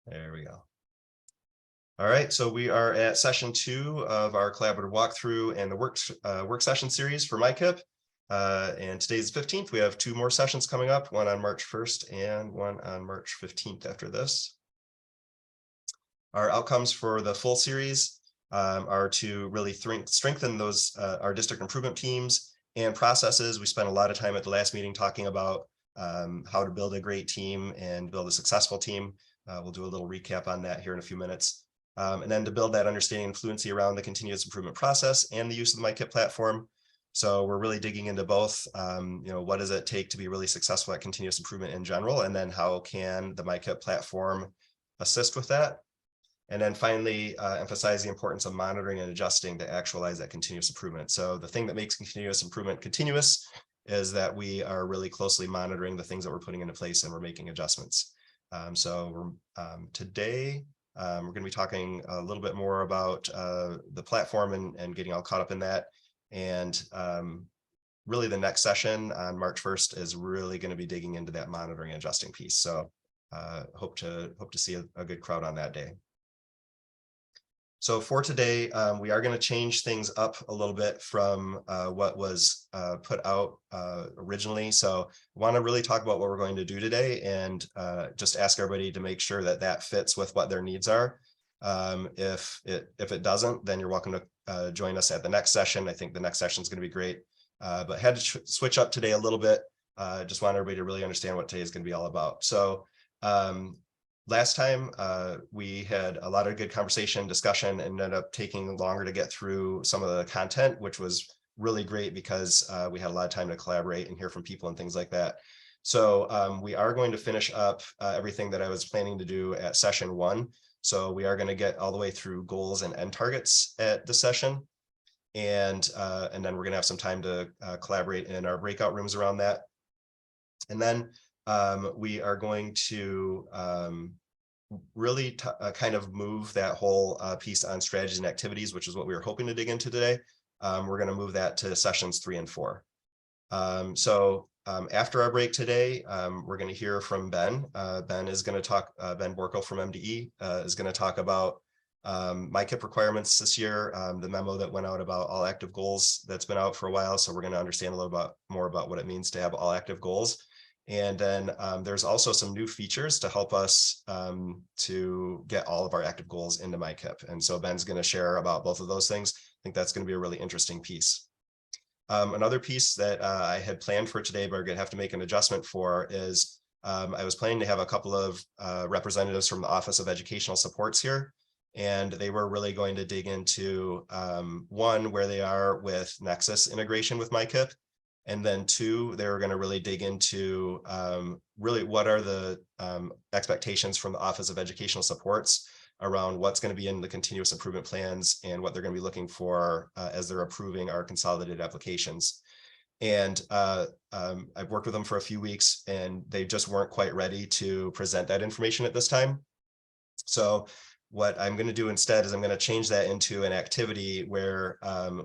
There we go. All right, so we are at session 2 of our collaborative walkthrough and the work session series for MICIP. And today's the 15th. We have 2 more sessions coming up, one on March 1st and one on March 15th after this. Our outcomes for the full series are to really strengthen those our district improvement teams and processes. We spent a lot of time at the last meeting talking about how to build a great team and build a successful team. We'll do a little recap on that here in a few minutes. And then to build that understanding and fluency around the continuous improvement process and the use of the MICIP platform. So we're really digging into both, what does it take to be really successful at continuous improvement in general, and then how can the MICIP platform assist with that? And then finally, emphasize the importance of monitoring and adjusting to actualize that continuous improvement. So the thing that makes continuous improvement continuous is that we are really closely monitoring the things that we're putting into place and we're making adjustments. Today, we're going to be talking a little bit more about the platform and getting all caught up in that. And really the next session on March 1st is really going to be digging into that monitoring and adjusting piece. So hope to see a good crowd on that day. So for today, we are going to change things up a little bit from what was put out originally. So I want to really talk about what we're going to do today and just ask everybody to make sure that that fits with what their needs are. If it doesn't, then you're welcome to join us at the next session. I think the next session is going to be great, but had to switch up today a little bit. Just want everybody to really understand what today is going to be all about. So last time, we had a lot of good conversation, discussion, and ended up taking longer to get through some of the content, which was really great because we had a lot of time to collaborate and hear from people and things like that. So we are going to finish up everything that I was planning to do at session 1. So we are going to get all the way through goals and end targets at the session. And then we're going to have some time to collaborate in our breakout rooms around that. And then we are going to really kind of move that whole piece on strategies and activities, which is what we were hoping to dig into today. We're going to move that to sessions 3 and 4. After our break today, we're going to hear from Ben. Ben is going to talk, Ben Borkel from MDE is going to talk about MICIP requirements this year, the memo that went out about all active goals that's been out for a while. So we're going to understand a little bit more about what it means to have all active goals. And then there's also some new features to help us to get all of our active goals into MICIP. And so Ben's going to share about both of those things. I think that's going to be a really interesting piece. Another piece that I had planned for today, but I'm going to have to make an adjustment for is I was planning to have a couple of representatives from the Office of Educational Supports here. And they were really going to dig into one, where they are with Nexus integration with MICIP. And then 2, they were going to really dig into really what are the expectations from the Office of Educational Supports around what's going to be in the continuous improvement plans and what they're going to be looking for as they're approving our consolidated applications. And I've worked with them for a few weeks and they just weren't quite ready to present that information at this time. So what I'm going to do instead is I'm going to change that into an activity where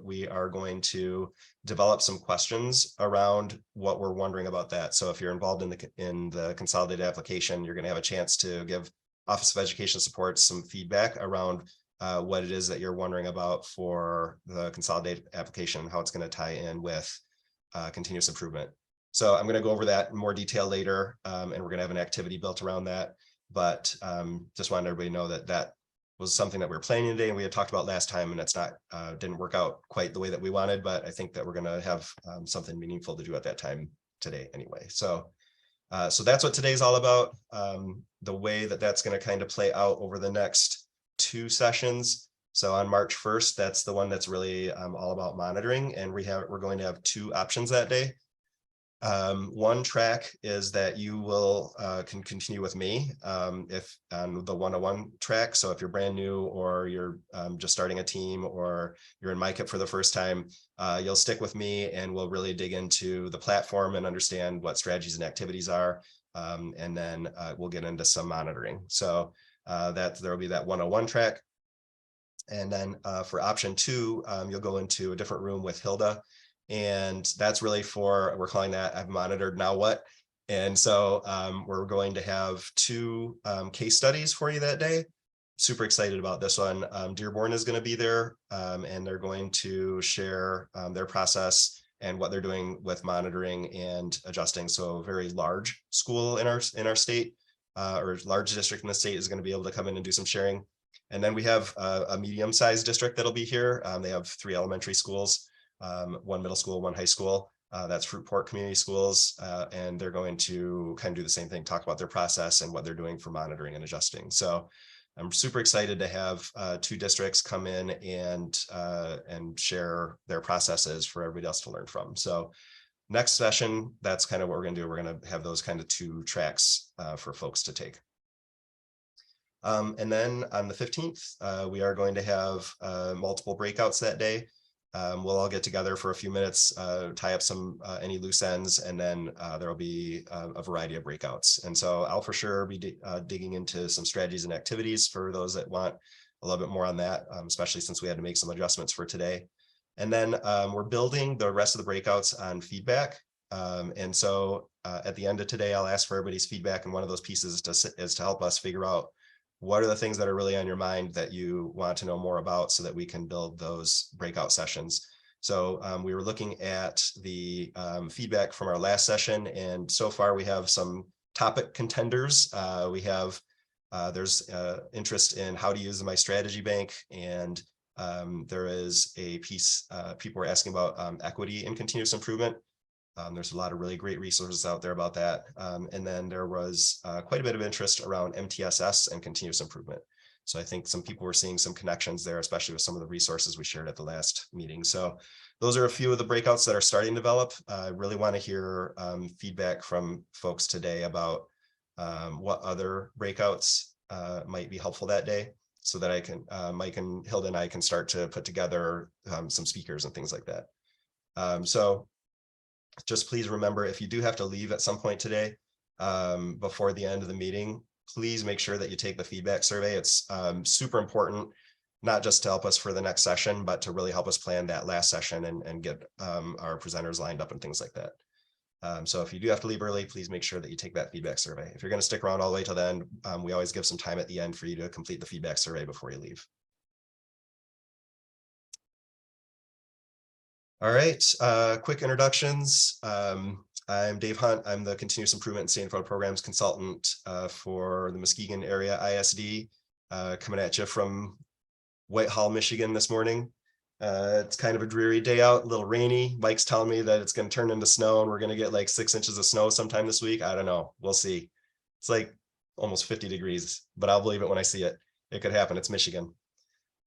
we are going to develop some questions around what we're wondering about that. So if you're involved in the consolidated application, you're going to have a chance to give Office of Education Support some feedback around what it is that you're wondering about for the consolidated application, how it's going to tie in with continuous improvement. So I'm going to go over that in more detail later, and we're going to have an activity built around that. But just wanted everybody to know that that was something that we were planning today and we had talked about last time, and it's not didn't work out quite the way that we wanted, but I think that we're going to have something meaningful to do at that time today anyway. So that's what today's all about. The way that that's going to kind of play out over the next 2 sessions. So on March 1st, that's the one that's really all about monitoring, and we're going to have 2 options that day. One track is that you will can continue with me if on the 101 track. So if you're brand new or you're just starting a team or you're in MICIP for the first time, you'll stick with me and we'll really dig into the platform and understand what strategies and activities are. And then we'll get into some monitoring. So that there will be that 101 track. And then for option 2, you'll go into a different room with Hilda. And that's really for, we're calling that I've monitored now what. And so we're going to have two case studies for you that day. Super excited about this one. Dearborn is going to be there, and they're going to share their process and what they're doing with monitoring and adjusting. So a very large school in our state, or large district in the state, is going to be able to come in and do some sharing. And then we have a medium-sized district that'll be here. They have 3 elementary schools, 1 middle school, 1 high school. That's Fruitport Community Schools, and they're going to kind of do the same thing, talk about their process and what they're doing for monitoring and adjusting. So I'm super excited to have 2 districts come in and share their processes for everybody else to learn from. So next session, that's kind of what we're going to do. We're going to have those kind of 2 tracks for folks to take. And then on the 15th, we are going to have multiple breakouts that day. We'll all get together for a few minutes, tie up some any loose ends, and then there will be a variety of breakouts. And so I'll for sure be digging into some strategies and activities for those that want a little bit more on that, especially since we had to make some adjustments for today. And then we're building the rest of the breakouts on feedback. And so at the end of today, I'll ask for everybody's feedback, and one of those pieces is to help us figure out what are the things that are really on your mind that you want to know more about, so that we can build those breakout sessions. So we were looking at the feedback from our last session, and so far we have some topic contenders. We have there's interest in how to use the My Strategy Bank, and there is a piece people were asking about equity and continuous improvement. There's a lot of really great resources out there about that. And then there was quite a bit of interest around MTSS and continuous improvement. So I think some people were seeing some connections there, especially with some of the resources we shared at the last meeting. So those are a few of the breakouts that are starting to develop. I really want to hear feedback from folks today about what other breakouts might be helpful that day, so that I can, Mike and Hilda and I can start to put together some speakers and things like that. So just please remember, if you do have to leave at some point today, before the end of the meeting, please make sure that you take the feedback survey. It's super important, not just to help us for the next session, but to really help us plan that last session and get our presenters lined up and things like that. So if you do have to leave early, please make sure that you take that feedback survey. If you're going to stick around all the way till then, we always give some time at the end for you to complete the feedback survey before you leave. All right, quick introductions. I'm Dave Hunt. I'm the Continuous Improvement and Stay in Front Programs Consultant for the Muskegon Area ISD, coming at you from Whitehall, Michigan this morning. It's kind of a dreary day out, a little rainy. Mike's telling me that it's going to turn into snow, and we're going to get like 6 inches of snow sometime this week. I don't know. We'll see. It's like almost 50 degrees, but I'll believe it when I see it. It could happen. It's Michigan.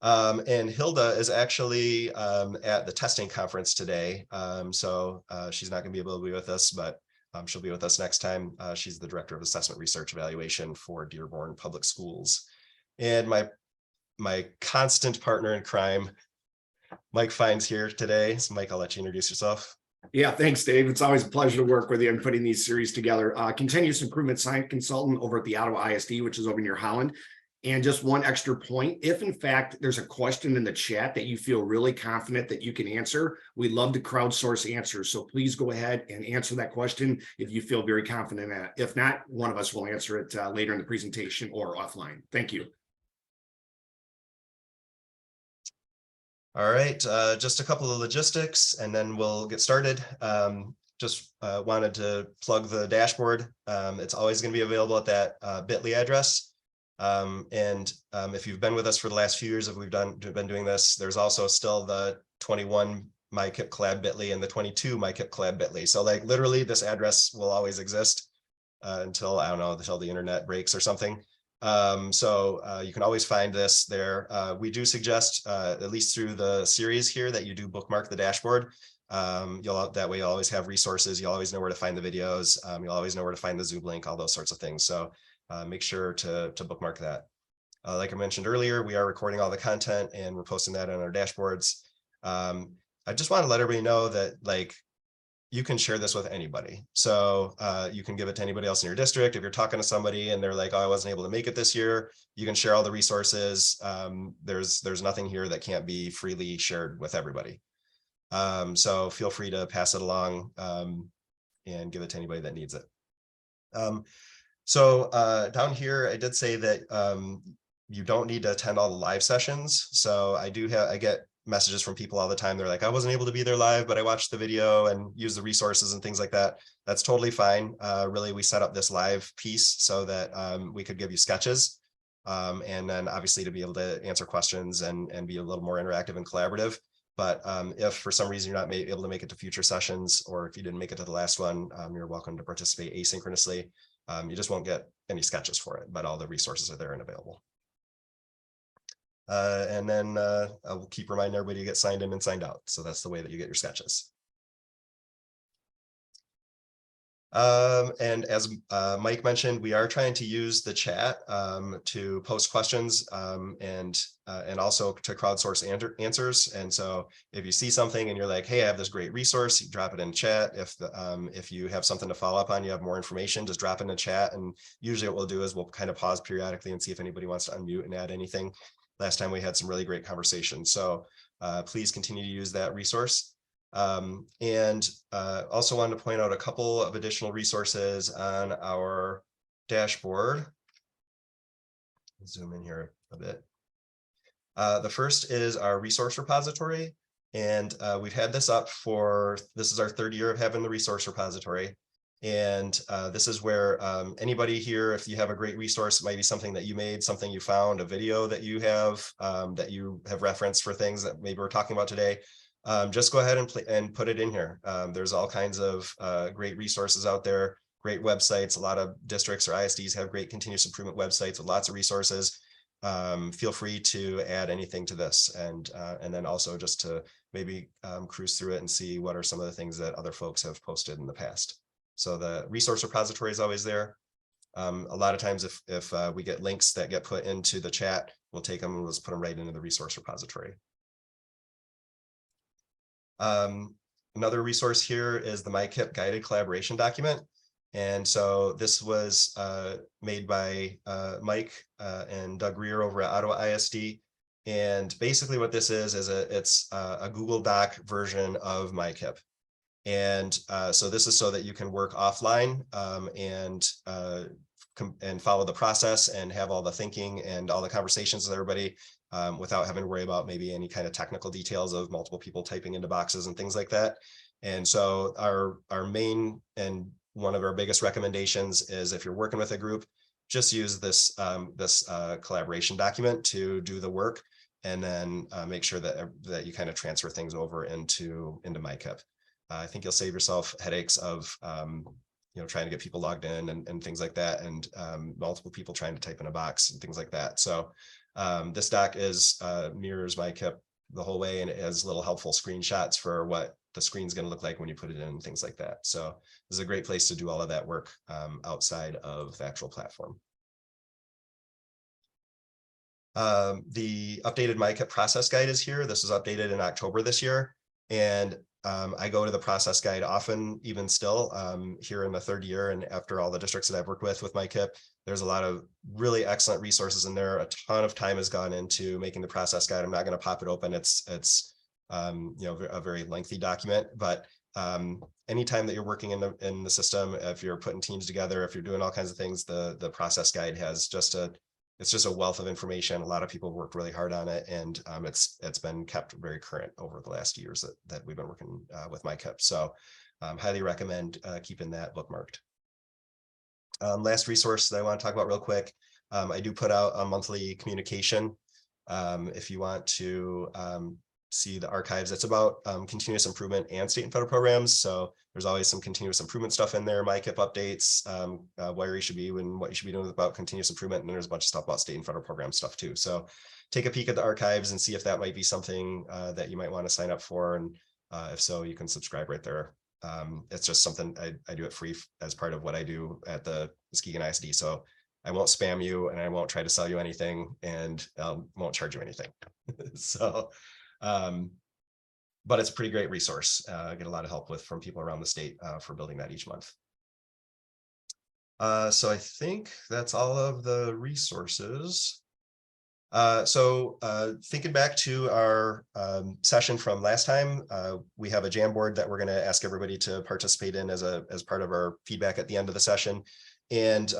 And Hilda is actually at the testing conference today. So she's not going to be able to be with us, but she'll be with us next time. She's the Director of Assessment Research Evaluation for Dearborn Public Schools. And my constant partner in crime, Mike Fine's here today. So Mike, I'll let you introduce yourself. Yeah, thanks, Dave. It's always a pleasure to work with you and putting these series together. Continuous Improvement Science Consultant over at the Ottawa ISD, which is over near Holland. And just one extra point, if in fact there's a question in the chat that you feel really confident that you can answer, we love to crowdsource answers. So please go ahead and answer that question if you feel very confident in it. If not, one of us will answer it later in the presentation or offline. Thank you. All right, just a couple of logistics and then we'll get started. Just wanted to plug the dashboard. It's always going to be available at that bit.ly address. If you've been with us for the last few years, if we've been doing this, there's also still the 21 MICIP collab bit.ly and the 22 MICIP collab bit.ly. So like literally this address will always exist until, I don't know, until the internet breaks or something. So you can always find this there. We do suggest, at least through the series here, that you do bookmark the dashboard. That way you'll always have resources. You'll always know where to find the videos. You'll always know where to find the Zoom link, all those sorts of things. So make sure to bookmark that. Like I mentioned earlier, we are recording all the content and we're posting that on our dashboards. I just want to let everybody know that like you can share this with anybody. So you can give it to anybody else in your district. If you're talking to somebody and they're like, oh, I wasn't able to make it this year, you can share all the resources. There's nothing here that can't be freely shared with everybody. So feel free to pass it along and give it to anybody that needs it. Down here, I did say that you don't need to attend all the live sessions. So I get messages from people all the time. They're like, I wasn't able to be there live, but I watched the video and use the resources and things like that. That's totally fine. Really, we set up this live piece so that we could give you sketches. And then obviously to be able to answer questions and be a little more interactive and collaborative. But if for some reason you're not able to make it to future sessions, or if you didn't make it to the last one, you're welcome to participate asynchronously. You just won't get any sketches for it, but all the resources are there and available. And then I will keep reminding everybody to get signed in and signed out. So that's the way that you get your sketches. And as Mike mentioned, we are trying to use the chat to post questions and also to crowdsource answers. And so if you see something and you're like, hey, I have this great resource, you drop it in chat. If you have something to follow up on, you have more information, just drop it in the chat. And usually what we'll do is we'll kind of pause periodically and see if anybody wants to unmute and add anything. Last time we had some really great conversations. So please continue to use that resource. Also wanted to point out a couple of additional resources on our dashboard. Zoom in here a bit. The first is our resource repository, and we've had this up this is our 3rd year of having the resource repository. And this is where anybody here, if you have a great resource, it might be something that you made, something you found, a video that you have referenced for things that maybe we're talking about today. Just go ahead and put it in here. There's all kinds of great resources out there, great websites. A lot of districts or ISDs have great continuous improvement websites with lots of resources. Feel free to add anything to this, and then also just to maybe cruise through it and see what are some of the things that other folks have posted in the past. So the resource repository is always there. A lot of times if we get links that get put into the chat, we'll take them and we'll just put them right into the resource repository. Another resource here is the MICIP guided collaboration document. And so this was made by Mike and Doug Rear over at Ottawa ISD. And basically what this is it's a Google Doc version of MICIP. And so this is so that you can work offline and follow the process and have all the thinking and all the conversations with everybody without having to worry about maybe any kind of technical details of multiple people typing into boxes and things like that. And so our main and one of our biggest recommendations is if you're working with a group, just use this collaboration document to do the work, and then make sure that you kind of transfer things over into MICIP. I think you'll save yourself headaches of trying to get people logged in and things like that, and multiple people trying to type in a box and things like that. So this doc mirrors MICIP the whole way, and it has little helpful screenshots for what the screen's going to look like when you put it in and things like that. So this is a great place to do all of that work outside of the actual platform. The updated MICIP process guide is here. This was updated in October this year. And I go to the process guide often, even still here in the 3rd year. And after all the districts that I've worked with MICIP, there's a lot of really excellent resources in there. A ton of time has gone into making the process guide. I'm not going to pop it open. It's a very lengthy document, but anytime that you're working in the system, if you're putting teams together, if you're doing all kinds of things, the process guide has it's just a wealth of information. A lot of people worked really hard on it, and it's been kept very current over the last years that we've been working with MICIP. So highly recommend keeping that bookmarked. Last resource that I want to talk about real quick. I do put out a monthly communication. If you want to see the archives, it's about continuous improvement and state and federal programs. So there's always some continuous improvement stuff in there, MICIP updates, where you should be and what you should be doing about continuous improvement. And then there's a bunch of stuff about state and federal program stuff too. So take a peek at the archives and see if that might be something that you might want to sign up for. And if so, you can subscribe right there. It's just something I do it free as part of what I do at the Muskegon ISD. So I won't spam you, and I won't try to sell you anything, and won't charge you anything. So, but it's a pretty great resource. I get a lot of help from people around the state for building that each month. So I think that's all of the resources. Thinking back to our session from last time, we have a Jamboard that we're going to ask everybody to participate in as part of our feedback at the end of the session. And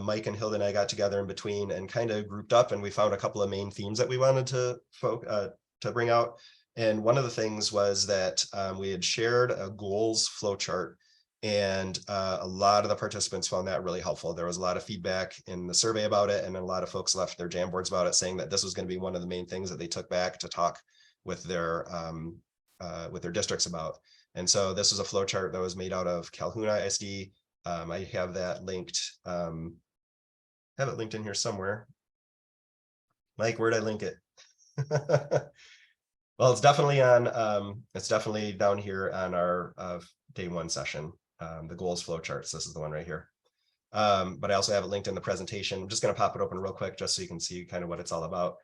Mike and Hilda and I got together in between and kind of grouped up, and we found a couple of main themes that we wanted to bring out. And one of the things was that we had shared a goals flowchart, and a lot of the participants found that really helpful. There was a lot of feedback in the survey about it, and then a lot of folks left their Jamboards about it, saying that this was going to be one of the main things that they took back to talk with their districts about. And so this was a flowchart that was made out of Calhoun ISD. I have that linked. Have it linked in here somewhere. Mike, where'd I link it? Well, it's definitely down here on our day one session, the goals flow charts. This is the one right here. But I also have it linked in the presentation. I'm just going to pop it open real quick just so you can see kind of what it's all about.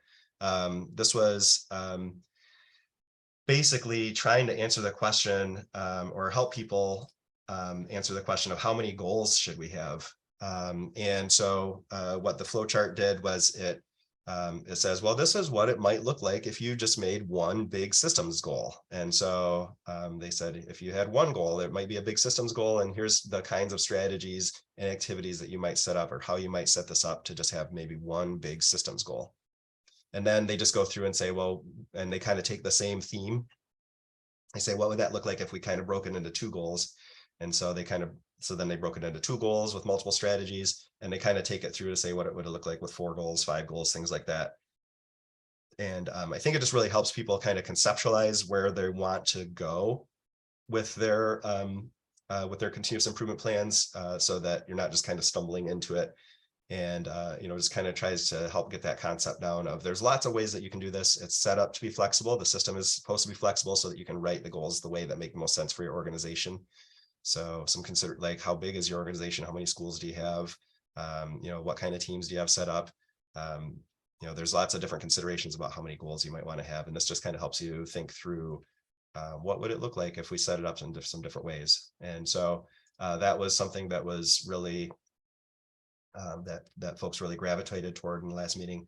This was basically trying to answer the question or help people answer the question of how many goals should we have. And so what the flow chart did was it says, well, this is what it might look like if you just made one big systems goal. And so they said, if you had one goal, it might be a big systems goal. And here's the kinds of strategies and activities that you might set up, or how you might set this up to just have maybe one big systems goal. And then they just go through and say, well, and they kind of take the same theme. They say, what would that look like if we kind of broke it into two goals? And so then they broke it into two goals with multiple strategies, and they kind of take it through to say what it would look like with 4 goals, 5 goals, things like that. And I think it just really helps people kind of conceptualize where they want to go with their continuous improvement plans, so that you're not just kind of stumbling into it. And just kind of tries to help get that concept down of there's lots of ways that you can do this. It's set up to be flexible. The system is supposed to be flexible so that you can write the goals the way that make the most sense for your organization. So like, how big is your organization? How many schools do you have? What kind of teams do you have set up? There's lots of different considerations about how many goals you might want to have. And this just kind of helps you think through what would it look like if we set it up in some different ways. And so that was something that was really that folks really gravitated toward in the last meeting.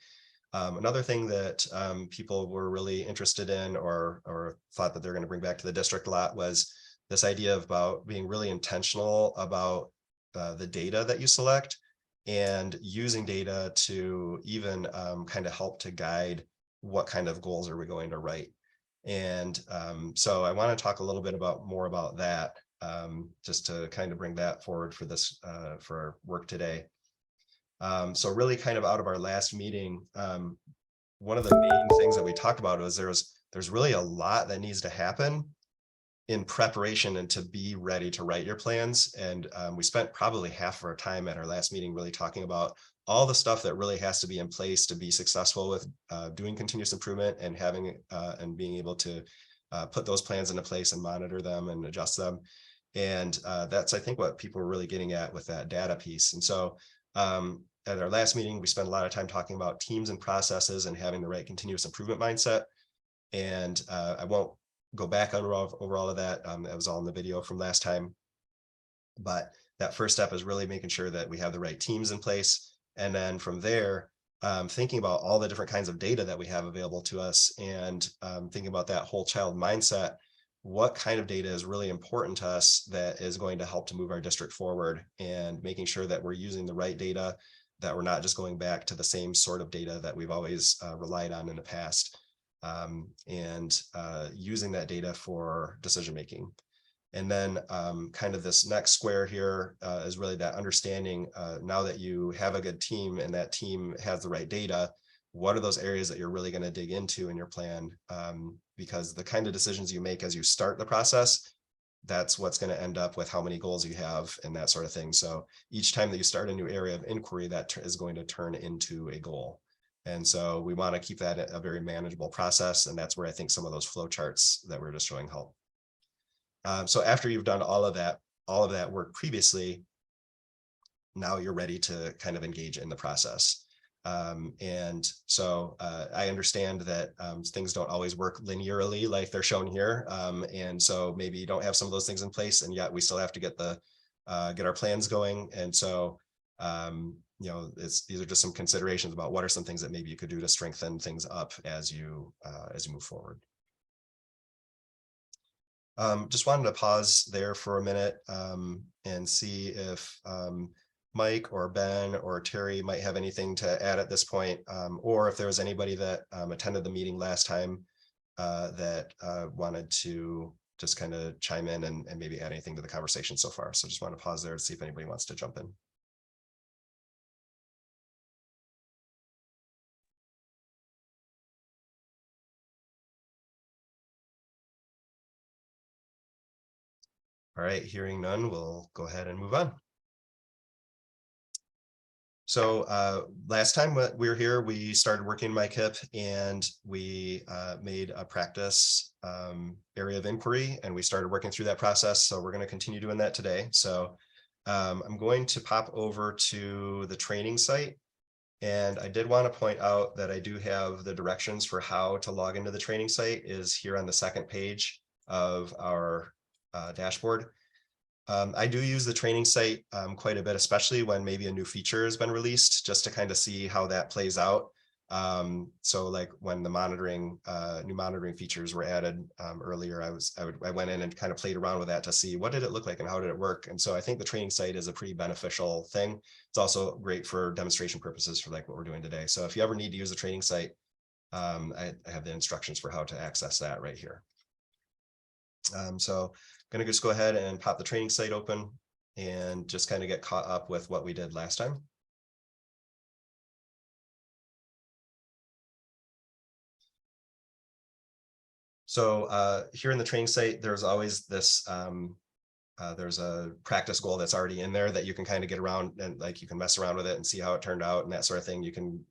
Another thing that people were really interested in or thought that they're going to bring back to the district a lot was this idea about being really intentional about the data that you select, and using data to even kind of help to guide what kind of goals are we going to write. And so I want to talk a little bit more about that, just to kind of bring that forward for this for our work today. So really kind of out of our last meeting, one of the main things that we talked about was there's really a lot that needs to happen in preparation and to be ready to write your plans. And we spent probably half of our time at our last meeting really talking about all the stuff that really has to be in place to be successful with doing continuous improvement and having and being able to put those plans into place and monitor them and adjust them. And that's, I think, what people were really getting at with that data piece. And so at our last meeting, we spent a lot of time talking about teams and processes and having the right continuous improvement mindset. And I won't go back over all of that. That was all in the video from last time. But that first step is really making sure that we have the right teams in place. And then from there, thinking about all the different kinds of data that we have available to us, and thinking about that whole child mindset. What kind of data is really important to us that is going to help to move our district forward, and making sure that we're using the right data, that we're not just going back to the same sort of data that we've always relied on in the past, and using that data for decision making. And then kind of this next square here is really that understanding, now that you have a good team and that team has the right data, what are those areas that you're really going to dig into in your plan? Because the kind of decisions you make as you start the process, that's what's going to end up with how many goals you have and that sort of thing. So each time that you start a new area of inquiry, that is going to turn into a goal. And so we want to keep that a very manageable process. And that's where I think some of those flow charts that we're just showing help. So after you've done all of that work previously, now you're ready to kind of engage in the process. And so I understand that things don't always work linearly like they're shown here. And so maybe you don't have some of those things in place, and yet we still have to get our plans going. And so these are just some considerations about what are some things that maybe you could do to strengthen things up as you move forward. Just wanted to pause there for a minute and see if Mike or Ben or Terry might have anything to add at this point, or if there was anybody that attended the meeting last time that wanted to just kind of chime in and maybe add anything to the conversation so far. So just want to pause there to see if anybody wants to jump in. All right, hearing none, we'll go ahead and move on. So last time we were here, we started working MICIP and we made a practice area of inquiry, and we started working through that process. So we're going to continue doing that today. So I'm going to pop over to the training site. And I did want to point out that I do have the directions for how to log into the training site is here on the second page of our dashboard. I do use the training site quite a bit, especially when maybe a new feature has been released, just to kind of see how that plays out. So like when the new monitoring features were added earlier, I went in and kind of played around with that to see what did it look like and how did it work. And so I think the training site is a pretty beneficial thing. It's also great for demonstration purposes for like what we're doing today. So if you ever need to use the training site, I have the instructions for how to access that right here. So I'm going to just go ahead and pop the training site open and just kind of get caught up with what we did last time. So here in the training site, there's always this, there's a practice goal that's already in there that you can kind of get around and like you can mess around with it and see how it turned out and that sort of thing. You can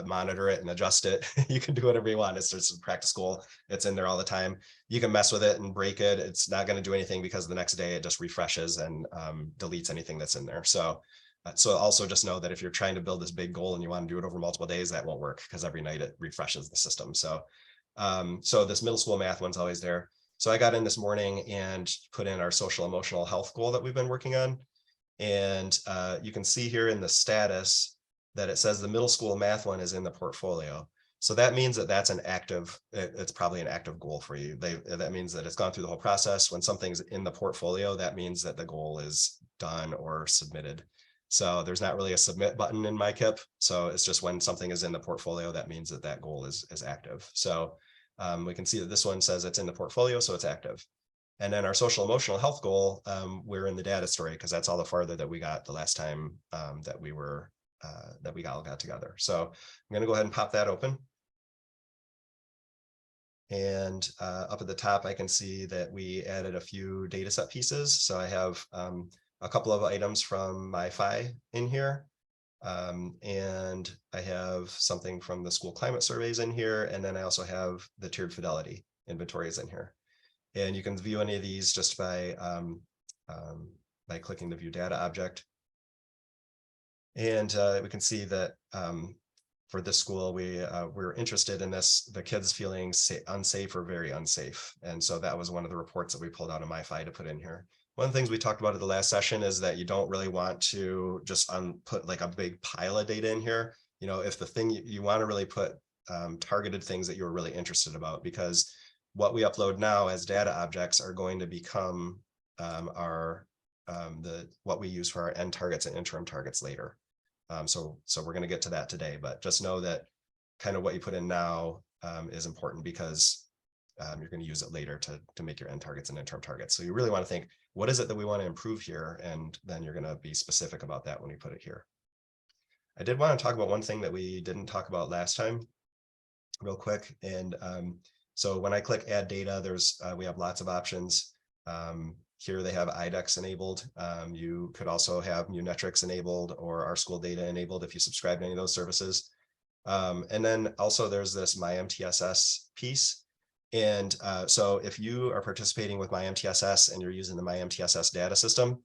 monitor it and adjust it. You can do whatever you want. It's just a practice goal. It's in there all the time. You can mess with it and break it. It's not going to do anything because the next day it just refreshes and deletes anything that's in there. So also just know that if you're trying to build this big goal and you want to do it over multiple days, that won't work because every night it refreshes the system. So this middle school math one's always there. So I got in this morning and put in our social emotional health goal that we've been working on. And you can see here in the status that it says the middle school math one is in the portfolio. So that means that that's an active, it's probably an active goal for you. That means that it's gone through the whole process. When something's in the portfolio, that means that the goal is done or submitted. So there's not really a submit button in MICIP. So it's just when something is in the portfolio, that means that that goal is active. So we can see that this one says it's in the portfolio, so it's active. And then our social emotional health goal, we're in the data story because that's all the farther that we got the last time that we all got together. So I'm going to go ahead and pop that open. And up at the top, I can see that we added a few data set pieces. So I have a couple of items from MiFi in here. And I have something from the school climate surveys in here. And then I also have the tiered fidelity inventories in here. And you can view any of these just by clicking the view data object. And we can see that for this school, we're interested in this, the kids feeling unsafe or very unsafe. And so that was one of the reports that we pulled out of MiFi to put in here. One of the things we talked about at the last session is that you don't really want to just put like a big pile of data in here. You know, if the thing you want to really put targeted things that you're really interested about, because what we upload now as data objects are going to become what we use for our end targets and interim targets later. So we're going to get to that today, but just know that kind of what you put in now is important because you're going to use it later to make your end targets and interim targets. So you really want to think, what is it that we want to improve here? And then you're going to be specific about that when you put it here. I did want to talk about one thing that we didn't talk about last time real quick. And so when I click add data, we have lots of options. Here they have IDEX enabled. You could also have Munetrics enabled or our school data enabled if you subscribe to any of those services. And then also there's this MyMTSS piece. And so if you are participating with MyMTSS and you're using the MyMTSS data system,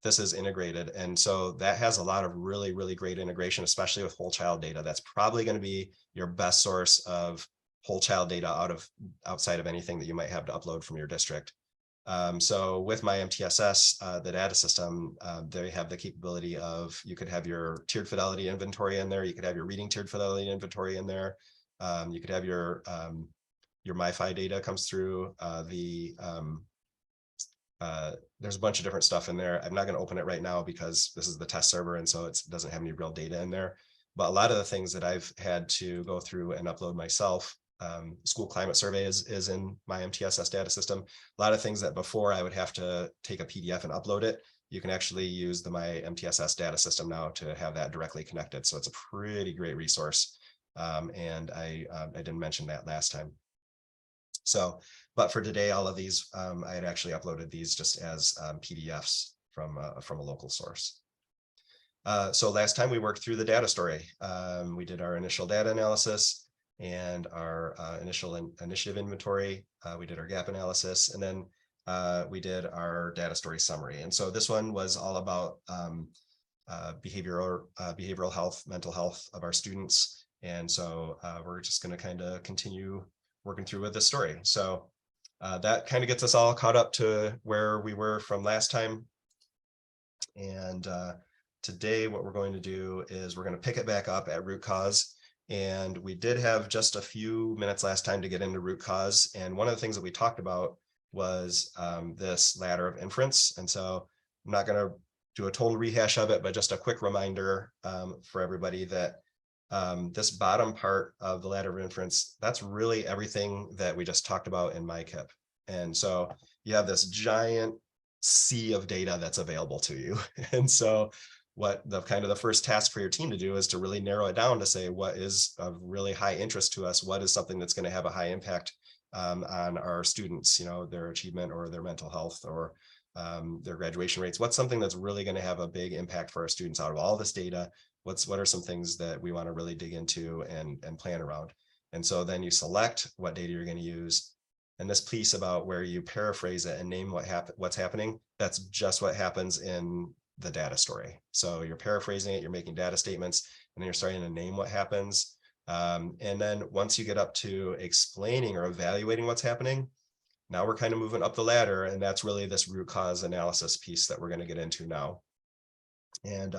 this is integrated. And so that has a lot of really, really great integration, especially with whole child data. That's probably going to be your best source of whole child data outside of anything that you might have to upload from your district. So with MyMTSS, the data system, they have the capability of, you could have your tiered fidelity inventory in there. You could have your reading tiered fidelity inventory in there. You could have your MiFi data comes through the there's a bunch of different stuff in there. I'm not going to open it right now because this is the test server, and so it doesn't have any real data in there. But a lot of the things that I've had to go through and upload myself, school climate survey is in my MTSS data system. A lot of things that before I would have to take a PDF and upload it, you can actually use the my MTSS data system now to have that directly connected. So it's a pretty great resource. And I didn't mention that last time. So, but for today, all of these, I had actually uploaded these just as PDFs from a local source. So last time we worked through the data story. We did our initial data analysis and our initial initiative inventory. We did our gap analysis, and then we did our data story summary. And so this one was all about behavioral health, mental health of our students. And so we're just going to kind of continue working through with this story. So that kind of gets us all caught up to where we were from last time. And today what we're going to do is we're going to pick it back up at root cause. And we did have just a few minutes last time to get into root cause. And one of the things that we talked about was this ladder of inference. And so I'm not going to do a total rehash of it, but just a quick reminder for everybody that this bottom part of the ladder of inference, that's really everything that we just talked about in MICIP. And so you have this giant sea of data that's available to you. And so what the kind of the first task for your team to do is to really narrow it down to say what is of really high interest to us, what is something that's going to have a high impact on our students, you know, their achievement or their mental health or their graduation rates. What's something that's really going to have a big impact for our students out of all this data? What are some things that we want to really dig into and plan around? And so then you select what data you're going to use. And this piece about where you paraphrase it and name what's happening, that's just what happens in the data story. So you're paraphrasing it, you're making data statements, and then you're starting to name what happens. And then once you get up to explaining or evaluating what's happening, now we're kind of moving up the ladder, and that's really this root cause analysis piece that we're going to get into now. And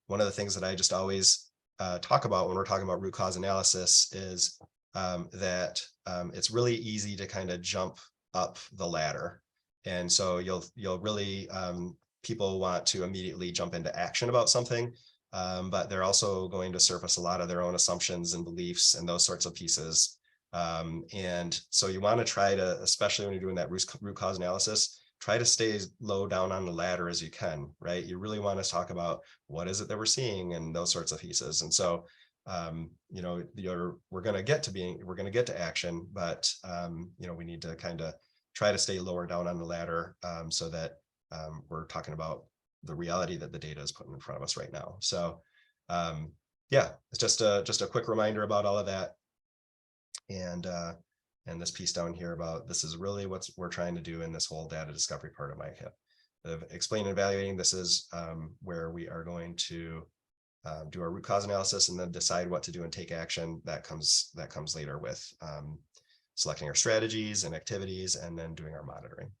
one of the things that I just always talk about when we're talking about root cause analysis is that it's really easy to kind of jump up the ladder. And so you'll really, people want to immediately jump into action about something, but they're also going to surface a lot of their own assumptions and beliefs and those sorts of pieces. And so you want to try to, especially when you're doing that root cause analysis, try to stay as low down on the ladder as you can, right? You really want to talk about what is it that we're seeing and those sorts of pieces. And so, you know, we're going to get to action, but, you know, we need to kind of try to stay lower down on the ladder so that we're talking about the reality that the data is putting in front of us right now. So, yeah, it's just a quick reminder about all of that. And this piece down here about this is really what we're trying to do in this whole data discovery part of MICIP. Explain and evaluating, this is where we are going to do our root cause analysis and then decide what to do and take action. That comes later with selecting our strategies and activities and then doing our monitoring.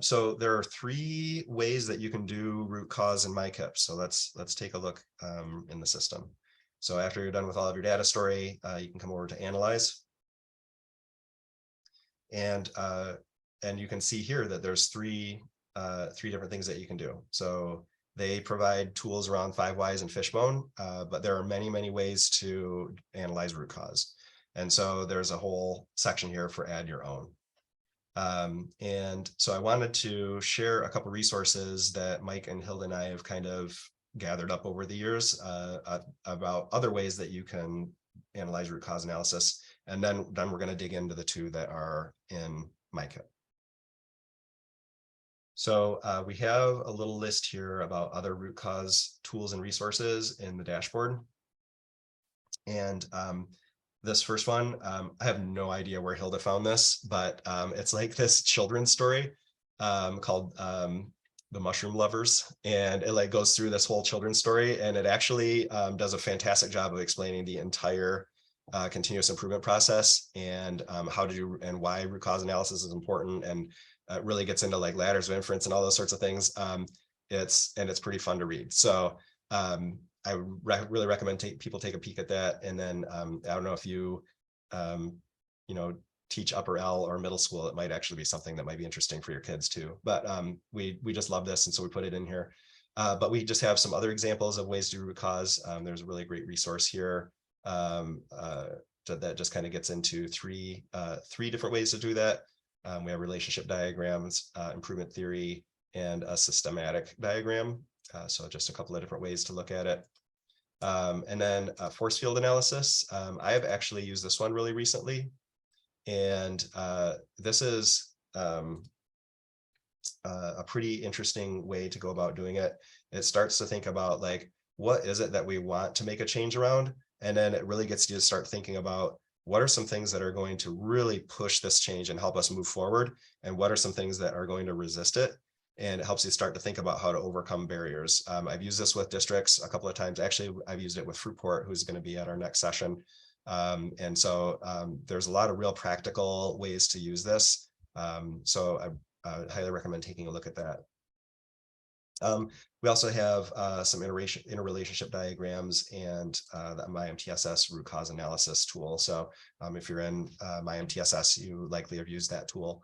So there are 3 ways that you can do root cause in MICIP. So let's take a look in the system. So after you're done with all of your data story, you can come over to Analyze. And you can see here that there's three different things that you can do. So they provide tools around 5 whys and fishbone, but there are many, many ways to analyze root cause. And so there's a whole section here for add your own. And so I wanted to share a couple resources that Mike and Hilda and I have kind of gathered up over the years about other ways that you can analyze root cause analysis. And then we're going to dig into the 2 that are in MICIP. So we have a little list here about other root cause tools and resources in the dashboard. And this first one, I have no idea where Hilda found this, but it's like this children's story called The Mushroom Lovers. And it like goes through this whole children's story, and it actually does a fantastic job of explaining the entire continuous improvement process and how to do and why root cause analysis is important, and it really gets into like ladders of inference and all those sorts of things. It's pretty fun to read. So I really recommend people take a peek at that. And then I don't know if you you know, teach upper L or middle school, it might actually be something that might be interesting for your kids too. But we just love this, and so we put it in here. But we just have some other examples of ways to do root cause. There's a really great resource here that just kind of gets into three different ways to do that. We have relationship diagrams, improvement theory, and a systematic diagram. So just a couple of different ways to look at it. And then force field analysis. I have actually used this one really recently. And this is a pretty interesting way to go about doing it. It starts to think about like, what is it that we want to make a change around? And then it really gets you to start thinking about what are some things that are going to really push this change and help us move forward? And what are some things that are going to resist it? And it helps you start to think about how to overcome barriers. I've used this with districts a couple of times. Actually, I've used it with Fruitport, who's going to be at our next session. And so there's a lot of real practical ways to use this. So I would highly recommend taking a look at that. We also have some interrelationship diagrams and the MICIP root cause analysis tool. So if you're in MICIP, you likely have used that tool.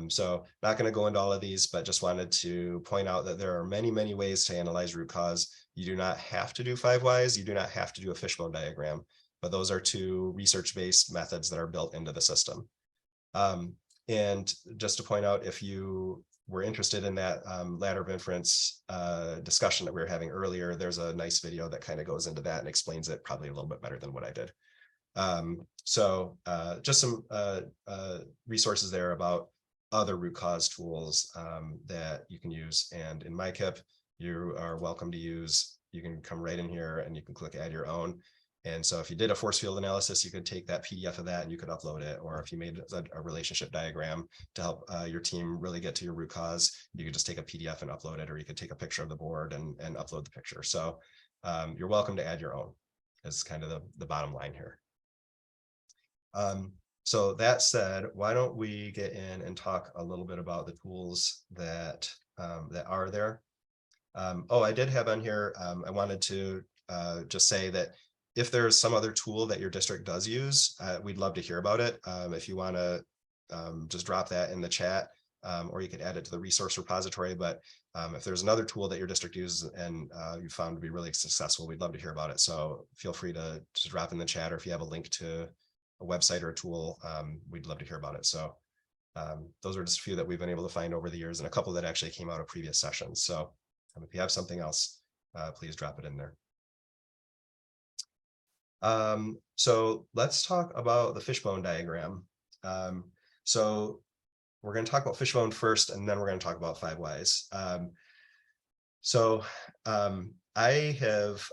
So not going to go into all of these, but just wanted to point out that there are many, many ways to analyze root cause. You do not have to do 5 whys. You do not have to do a fishbone diagram, but those are 2 research-based methods that are built into the system. And just to point out, if you were interested in that ladder of inference discussion that we were having earlier, there's a nice video that kind of goes into that and explains it probably a little bit better than what I did. So just some resources there about other root cause tools that you can use. And in MICIP, you are welcome to use, you can come right in here and you can click add your own. And so if you did a force field analysis, you could take that PDF of that and you could upload it. Or if you made a relationship diagram to help your team really get to your root cause, you could just take a PDF and upload it, or you could take a picture of the board and upload the picture. So you're welcome to add your own, is kind of the bottom line here. So that said, why don't we get in and talk a little bit about the tools that that are there. Oh, I did have on here, I wanted to just say that if there's some other tool that your district does use, we'd love to hear about it. If you want to just drop that in the chat, or you could add it to the resource repository. But if there's another tool that your district uses and you found to be really successful, we'd love to hear about it. So feel free to drop in the chat, or if you have a link to a website or a tool, we'd love to hear about it. So those are just a few that we've been able to find over the years, and a couple that actually came out of previous sessions. So if you have something else, please drop it in there. So let's talk about the fishbone diagram. So we're going to talk about fishbone first, and then we're going to talk about 5 whys. I have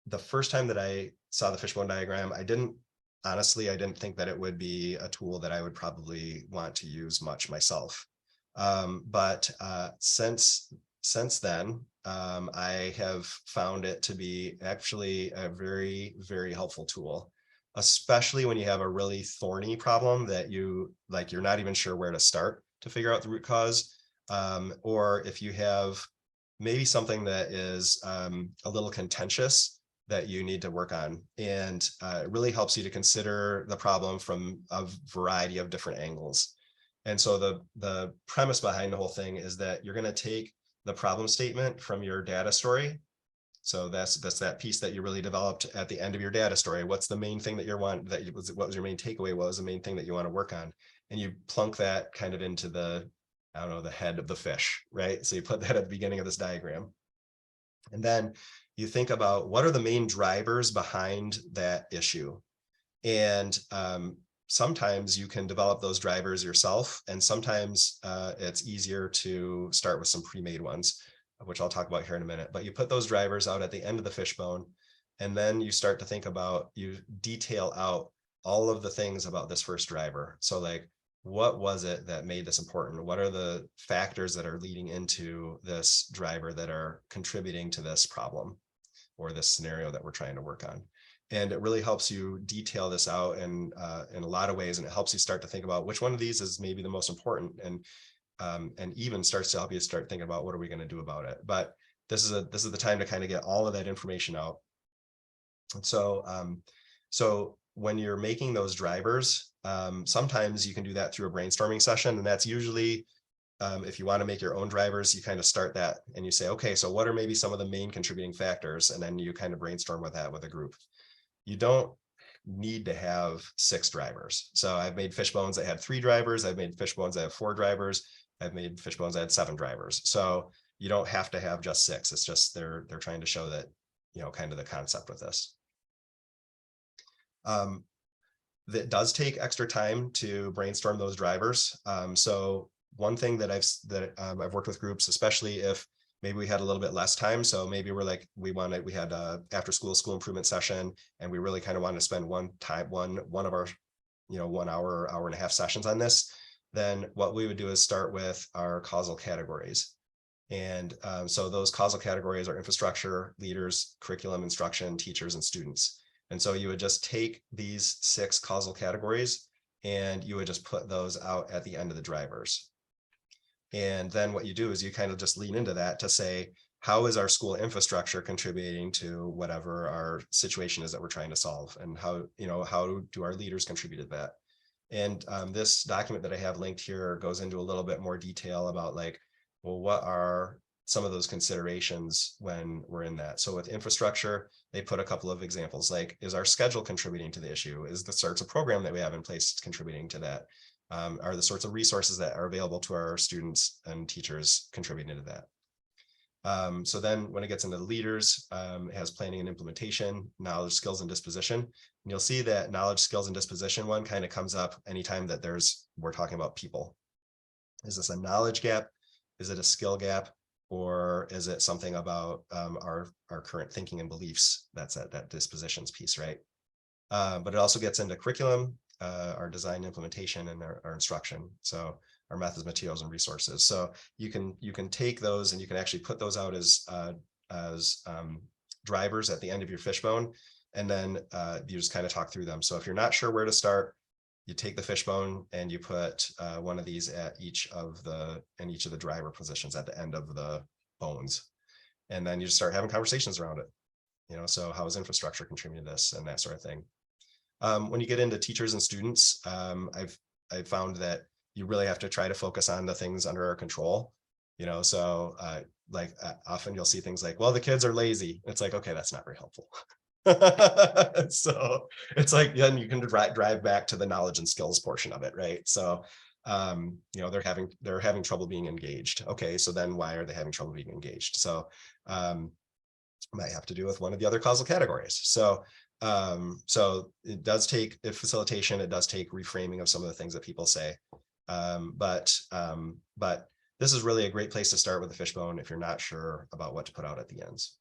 the first time that I saw the fishbone diagram, I didn't think that it would be a tool that I would probably want to use much myself. But since then, I have found it to be actually a very, very helpful tool, especially when you have a really thorny problem that you're not even sure where to start to figure out the root cause. Or if you have maybe something that is a little contentious that you need to work on. And it really helps you to consider the problem from a variety of different angles. And so the premise behind the whole thing is that you're going to take the problem statement from your data story. So that's that piece that you really developed at the end of your data story. What's the main thing that what was your main takeaway? What was the main thing that you want to work on? And you plunk that kind of into the head of the fish, right? So you put that at the beginning of this diagram. And then you think about what are the main drivers behind that issue. And sometimes you can develop those drivers yourself, and sometimes it's easier to start with some pre-made ones, which I'll talk about here in a minute. But you put those drivers out at the end of the fishbone, and then you start to think about, you detail out all of the things about this first driver. So like, what was it that made this important? What are the factors that are leading into this driver that are contributing to this problem or this scenario that we're trying to work on? And it really helps you detail this out in a lot of ways. And it helps you start to think about which one of these is maybe the most important, and even starts to help you start thinking about what are we going to do about it. But this is the time to kind of get all of that information out. And so when you're making those drivers, sometimes you can do that through a brainstorming session. And that's usually, if you want to make your own drivers, you kind of start that and you say, okay, so what are maybe some of the main contributing factors? And then you kind of brainstorm with that with a group. You don't need to have 6 drivers. So I've made fish bones that had 3 drivers. I've made fish bones that have 4 drivers. I've made fish bones that had 7 drivers. So you don't have to have just 6. It's just they're trying to show that, kind of the concept with this. That does take extra time to brainstorm those drivers. So one thing that I've worked with groups, especially if maybe we had a little bit less time. So maybe we had a after school improvement session, and we really kind of wanted to spend one of our, 1 hour, hour and a half sessions on this. Then what we would do is start with our causal categories. And so those causal categories are infrastructure, leaders, curriculum, instruction, teachers, and students. And so you would just take these 6 causal categories and you would just put those out at the end of the drivers. And then what you do is you kind of just lean into that to say, how is our school infrastructure contributing to whatever our situation is that we're trying to solve? And how do our leaders contribute to that? And this document that I have linked here goes into a little bit more detail about well, what are some of those considerations when we're in that? So with infrastructure, they put a couple of examples, like, is our schedule contributing to the issue? Is the sorts of program that we have in place contributing to that? Are the sorts of resources that are available to our students and teachers contributing to that? So then when it gets into the leaders, it has planning and implementation, knowledge, skills, and disposition. And you'll see that knowledge, skills, and disposition one kind of comes up anytime that we're talking about people. Is this a knowledge gap? Is it a skill gap? Or is it something about our current thinking and beliefs? That's that dispositions piece, right? But it also gets into curriculum, our design, implementation, and our instruction. So our methods, materials, and resources. So you can take those and you can actually put those out as drivers at the end of your fishbone, and then you just kind of talk through them. So if you're not sure where to start, you take the fishbone and you put one of these at each of the driver positions at the end of the bones, and then you just start having conversations around it. So how is infrastructure contributing to this and that sort of thing. When you get into teachers and students, I've found that you really have to try to focus on the things under our control. So often you'll see things like, well, the kids are lazy. It's like, okay, that's not very helpful. So it's like, then you can drive back to the knowledge and skills portion of it, right? So they're having trouble being engaged. Okay, so then why are they having trouble being engaged? So might have to do with one of the other causal categories. So it does take facilitation, it does take reframing of some of the things that people say. But this is really a great place to start with the fishbone if you're not sure about what to put out at the ends.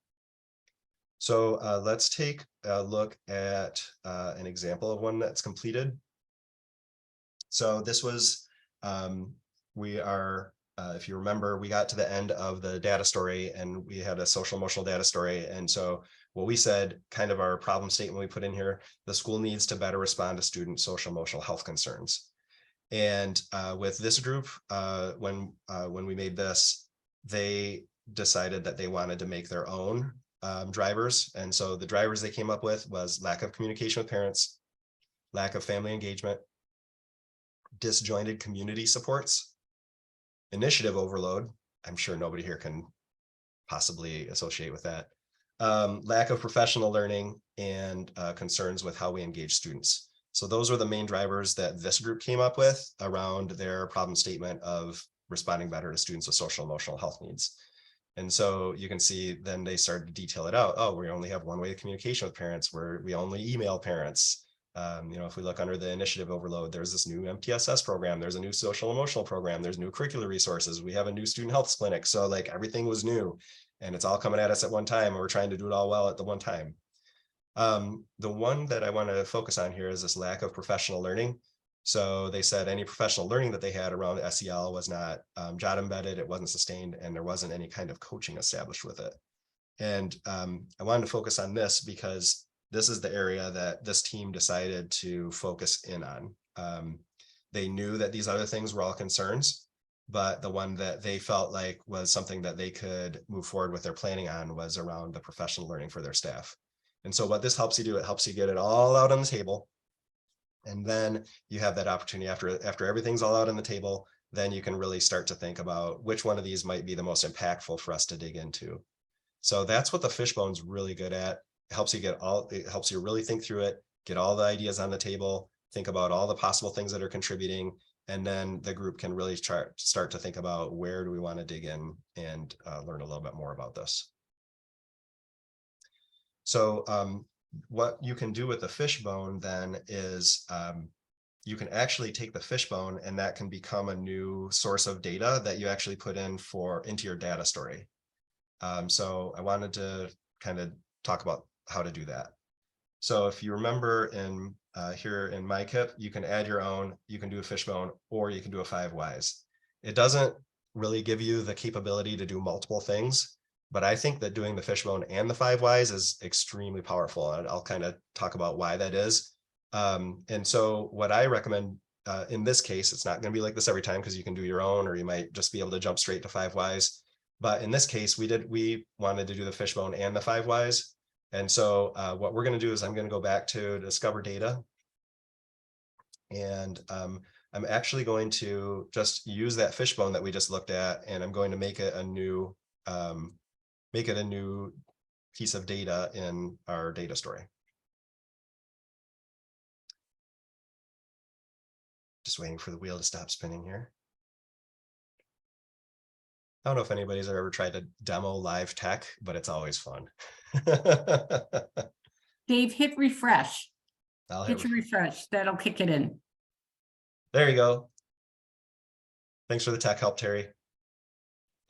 So let's take a look at an example of one that's completed. So this was, if you remember, we got to the end of the data story and we had a social emotional data story. And so what we said, kind of our problem statement we put in here, the school needs to better respond to student social emotional health concerns. And with this group, when we made this, they decided that they wanted to make their own drivers. And so the drivers they came up with was lack of communication with parents, lack of family engagement, disjointed community supports, initiative overload. I'm sure nobody here can possibly associate with that. Lack of professional learning, and concerns with how we engage students. So those were the main drivers that this group came up with around their problem statement of responding better to students with social emotional health needs. And so you can see then they started to detail it out. Oh, we only have one way of communication with parents, where we only email parents. If we look under the initiative overload, there's this new MTSS program, there's a new social emotional program, there's new curricular resources, we have a new student health clinic. So like everything was new and it's all coming at us at one time, and we're trying to do it all well at the one time. The one that I want to focus on here is this lack of professional learning. So they said any professional learning that they had around SEL was not job embedded, it wasn't sustained, and there wasn't any kind of coaching established with it. And I wanted to focus on this because this is the area that this team decided to focus in on. They knew that these other things were all concerns, but the one that they felt like was something that they could move forward with their planning on was around the professional learning for their staff. And so what this helps you do, it helps you get it all out on the table. And then you have that opportunity after everything's all out on the table, then you can really start to think about which one of these might be the most impactful for us to dig into. So that's what the fishbone's really good at. It helps you really think through it, get all the ideas on the table, think about all the possible things that are contributing, and then the group can really start to think about where do we want to dig in and learn a little bit more about this. So what you can do with the fishbone then is you can actually take the fishbone and that can become a new source of data that you actually put into your data story. So I wanted to kind of talk about how to do that. So if you remember in here in MICIP, you can add your own, you can do a fishbone, or you can do a 5 whys. It doesn't really give you the capability to do multiple things, but I think that doing the fishbone and the 5 whys is extremely powerful. And I'll kind of talk about why that is. And so what I recommend in this case, it's not going to be like this every time because you can do your own, or you might just be able to jump straight to 5 whys. But in this case, we wanted to do the fishbone and the 5 whys. And so what we're going to do is I'm going to go back to discover data. And I'm actually going to just use that fishbone that we just looked at, and I'm going to make it a new piece of data in our data story. Just waiting for the wheel to stop spinning here. I don't know if anybody's ever tried to demo live tech, but it's always fun. Dave, hit refresh. I'll Hit your refresh. That'll kick it in. There you go. Thanks for the tech help, Terry.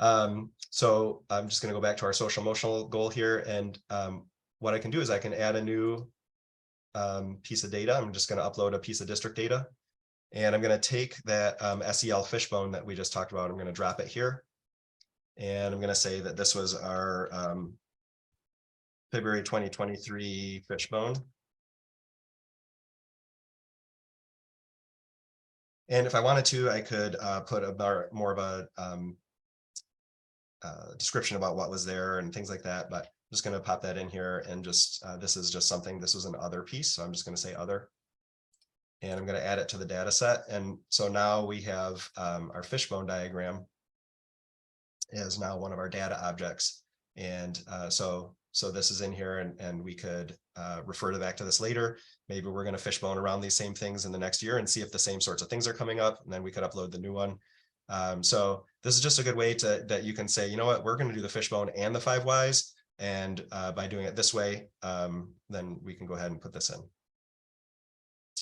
So I'm just going to go back to our social emotional goal here. And what I can do is I can add a new piece of data. I'm just going to upload a piece of district data. And I'm going to take that SEL fishbone that we just talked about. I'm going to drop it here. And I'm going to say that this was our February 2023 fishbone. And if I wanted to, I could put more of a description about what was there and things like that. But I'm just going to pop that in here and just this is just something. This was an other piece, so I'm just going to say other. And I'm going to add it to the data set. And so now we have our fishbone diagram is now one of our data objects. And so this is in here, and we could refer back to this later. Maybe we're going to fishbone around these same things in the next year and see if the same sorts of things are coming up, and then we could upload the new one. So this is just a good way that you can say, you know what, we're going to do the fishbone and the 5 whys. And by doing it this way, then we can go ahead and put this in.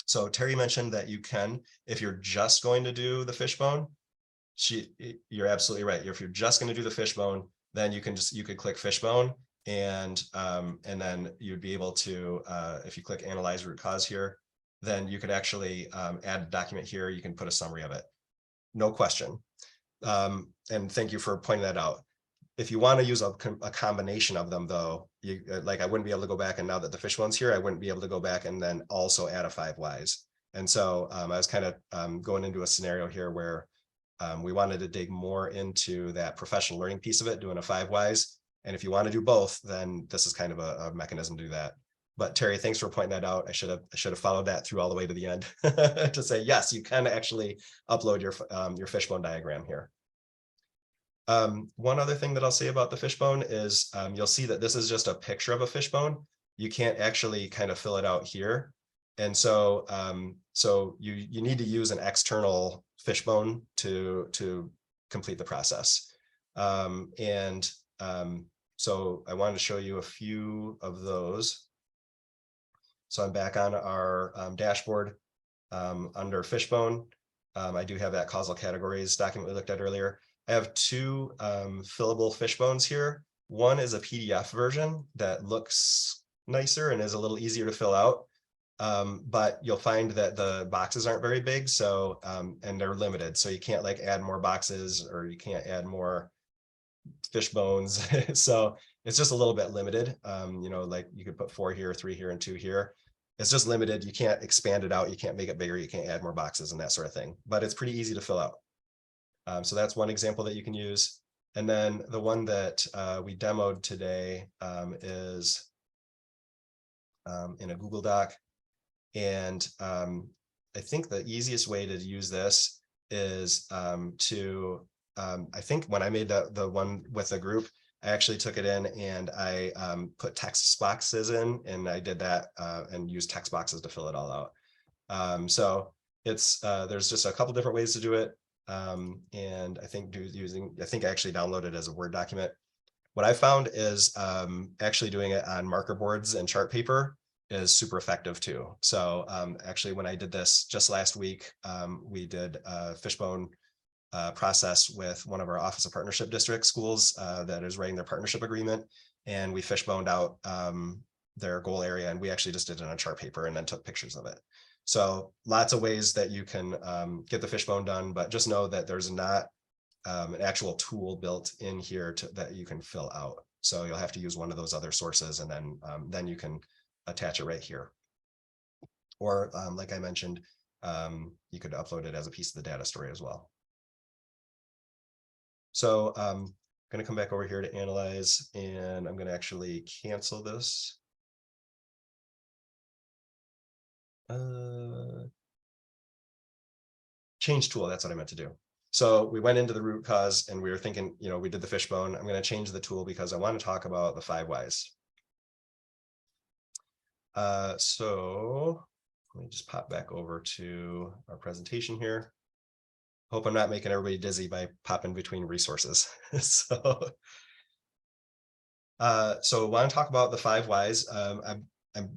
So Terry mentioned that you can, if you're just going to do the fishbone, you're absolutely right. If you're just going to do the fishbone, then you could click fishbone, and then you'd be able to, if you click analyze root cause here, then you could actually add a document here. You can put a summary of it. No question. And thank you for pointing that out. If you want to use a combination of them, though, I wouldn't be able to go back, and now that the fishbone's here, I wouldn't be able to go back and then also add a 5 whys. And so I was kind of going into a scenario here where we wanted to dig more into that professional learning piece of it, doing a 5 whys. And if you want to do both, then this is kind of a mechanism to do that. But Terry, thanks for pointing that out. I should have followed that through all the way to the end to say, yes, you can actually upload your fishbone diagram here. One other thing that I'll say about the fishbone is you'll see that this is just a picture of a fishbone. You can't actually kind of fill it out here. And so you need to use an external fishbone to complete the process. So I wanted to show you a few of those. So I'm back on our dashboard under fishbone. I do have that causal categories document we looked at earlier. I have 2 fillable fishbones here. One is a PDF version that looks nicer and is a little easier to fill out. But you'll find that the boxes aren't very big, so and they're limited. So you can't add more boxes, or you can't add more fish bones. So it's just a little bit limited. You could put 4 here, 3 here, and 2 here. It's just limited. You can't expand it out. You can't make it bigger. You can't add more boxes and that sort of thing. But it's pretty easy to fill out. So that's one example that you can use. And then the one that we demoed today is in a Google Doc. And I think the easiest way to use this is I think when I made the one with the group, I actually took it in and I put text boxes in, and I did that and used text boxes to fill it all out. So it's there's just a couple different ways to do it. And I think I think I actually downloaded it as a Word document. What I found is actually doing it on marker boards and chart paper is super effective too. So actually, when I did this just last week, we did a fishbone process with one of our Office of Partnership District schools that is writing their partnership agreement. And we fishboned out their goal area, and we actually just did it on chart paper and then took pictures of it. So lots of ways that you can get the fishbone done, but just know that there's not an actual tool built in here that you can fill out. So you'll have to use one of those other sources, and then you can attach it right here. Or like I mentioned, you could upload it as a piece of the data story as well. So I'm going to come back over here to analyze, and I'm going to actually cancel this. Change tool, that's what I meant to do. So we went into the root cause and we were thinking, we did the fishbone. I'm going to change the tool because I want to talk about the 5 whys. So let me just pop back over to our presentation here. Hope I'm not making everybody dizzy by popping between resources. So I want to talk about the 5 whys. I'm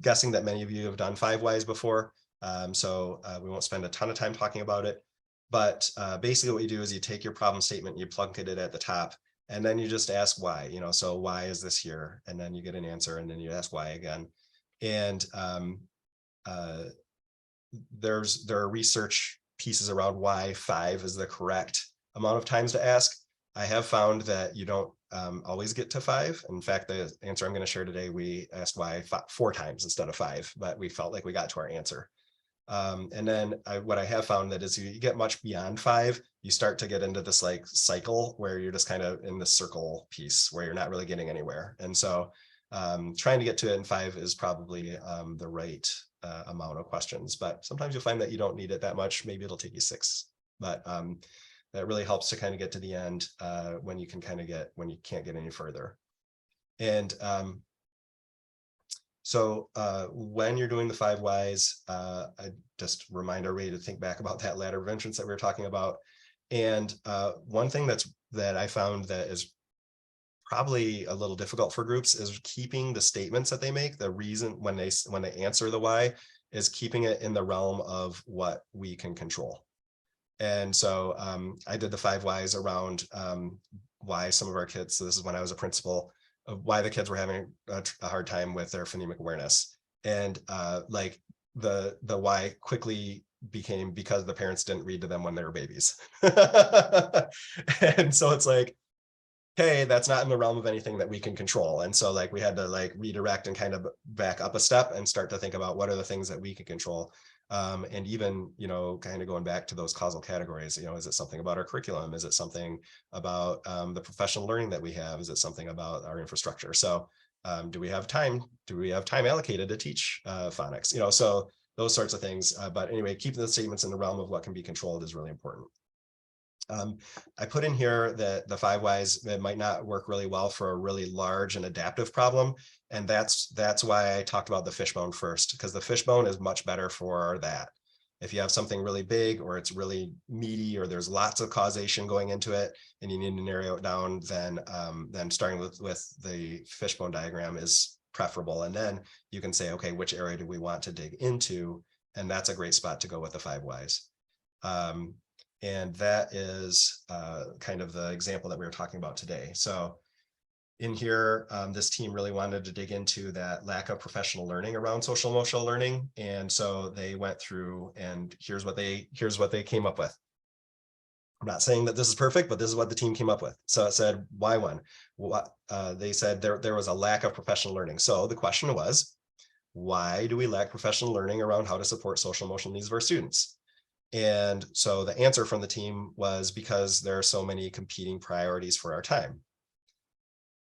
guessing that many of you have done 5 whys before. So we won't spend a ton of time talking about it. But basically what you do is you take your problem statement, you plunk it at the top, and then you just ask why, so why is this here? And then you get an answer, and then you ask why again. And there are research pieces around why 5 is the correct amount of times to ask. I have found that you don't always get to 5. In fact, the answer I'm going to share today, we asked why 4 times instead of 5, but we felt like we got to our answer. And then what I have found that is you get much beyond 5, you start to get into this like cycle where you're just kind of in the circle piece where you're not really getting anywhere. And so trying to get to it in 5 is probably the right amount of questions, but sometimes you'll find that you don't need it that much. Maybe it'll take you 6, but that really helps to kind of get to the end when you can't get any further. And so when you're doing the 5 whys, I just remind everybody to think back about that ladder of entrance that we were talking about. And one thing that I found that is probably a little difficult for groups is keeping the statements that they make. The reason when they answer the why is keeping it in the realm of what we can control. And so I did the 5 whys around why some of our kids, so this is when I was a principal, of why the kids were having a hard time with their phonemic awareness. And like the why quickly became because the parents didn't read to them when they were babies. And so it's like, hey, that's not in the realm of anything that we can control. And so like we had to like redirect and kind of back up a step and start to think about what are the things that we can control. And even, kind of going back to those causal categories, is it something about our curriculum? Is it something about the professional learning that we have? Is it something about our infrastructure? So do we have time? Do we have time allocated to teach phonics? So those sorts of things. But anyway, keeping the statements in the realm of what can be controlled is really important. I put in here that the 5 whys that might not work really well for a really large and adaptive problem. And that's why I talked about the fishbone first, because the fishbone is much better for that. If you have something really big or it's really meaty or there's lots of causation going into it and you need to narrow it down, then starting with the fishbone diagram is preferable. And then you can say, okay, which area do we want to dig into? And that's a great spot to go with the 5 whys. And that is kind of the example that we were talking about today. So in here, this team really wanted to dig into that lack of professional learning around social emotional learning. And so they went through and here's what they came up with. I'm not saying that this is perfect, but this is what the team came up with. So it said, why 1? They said there was a lack of professional learning. So the question was, why do we lack professional learning around how to support social emotional needs of our students? And so the answer from the team was because there are so many competing priorities for our time.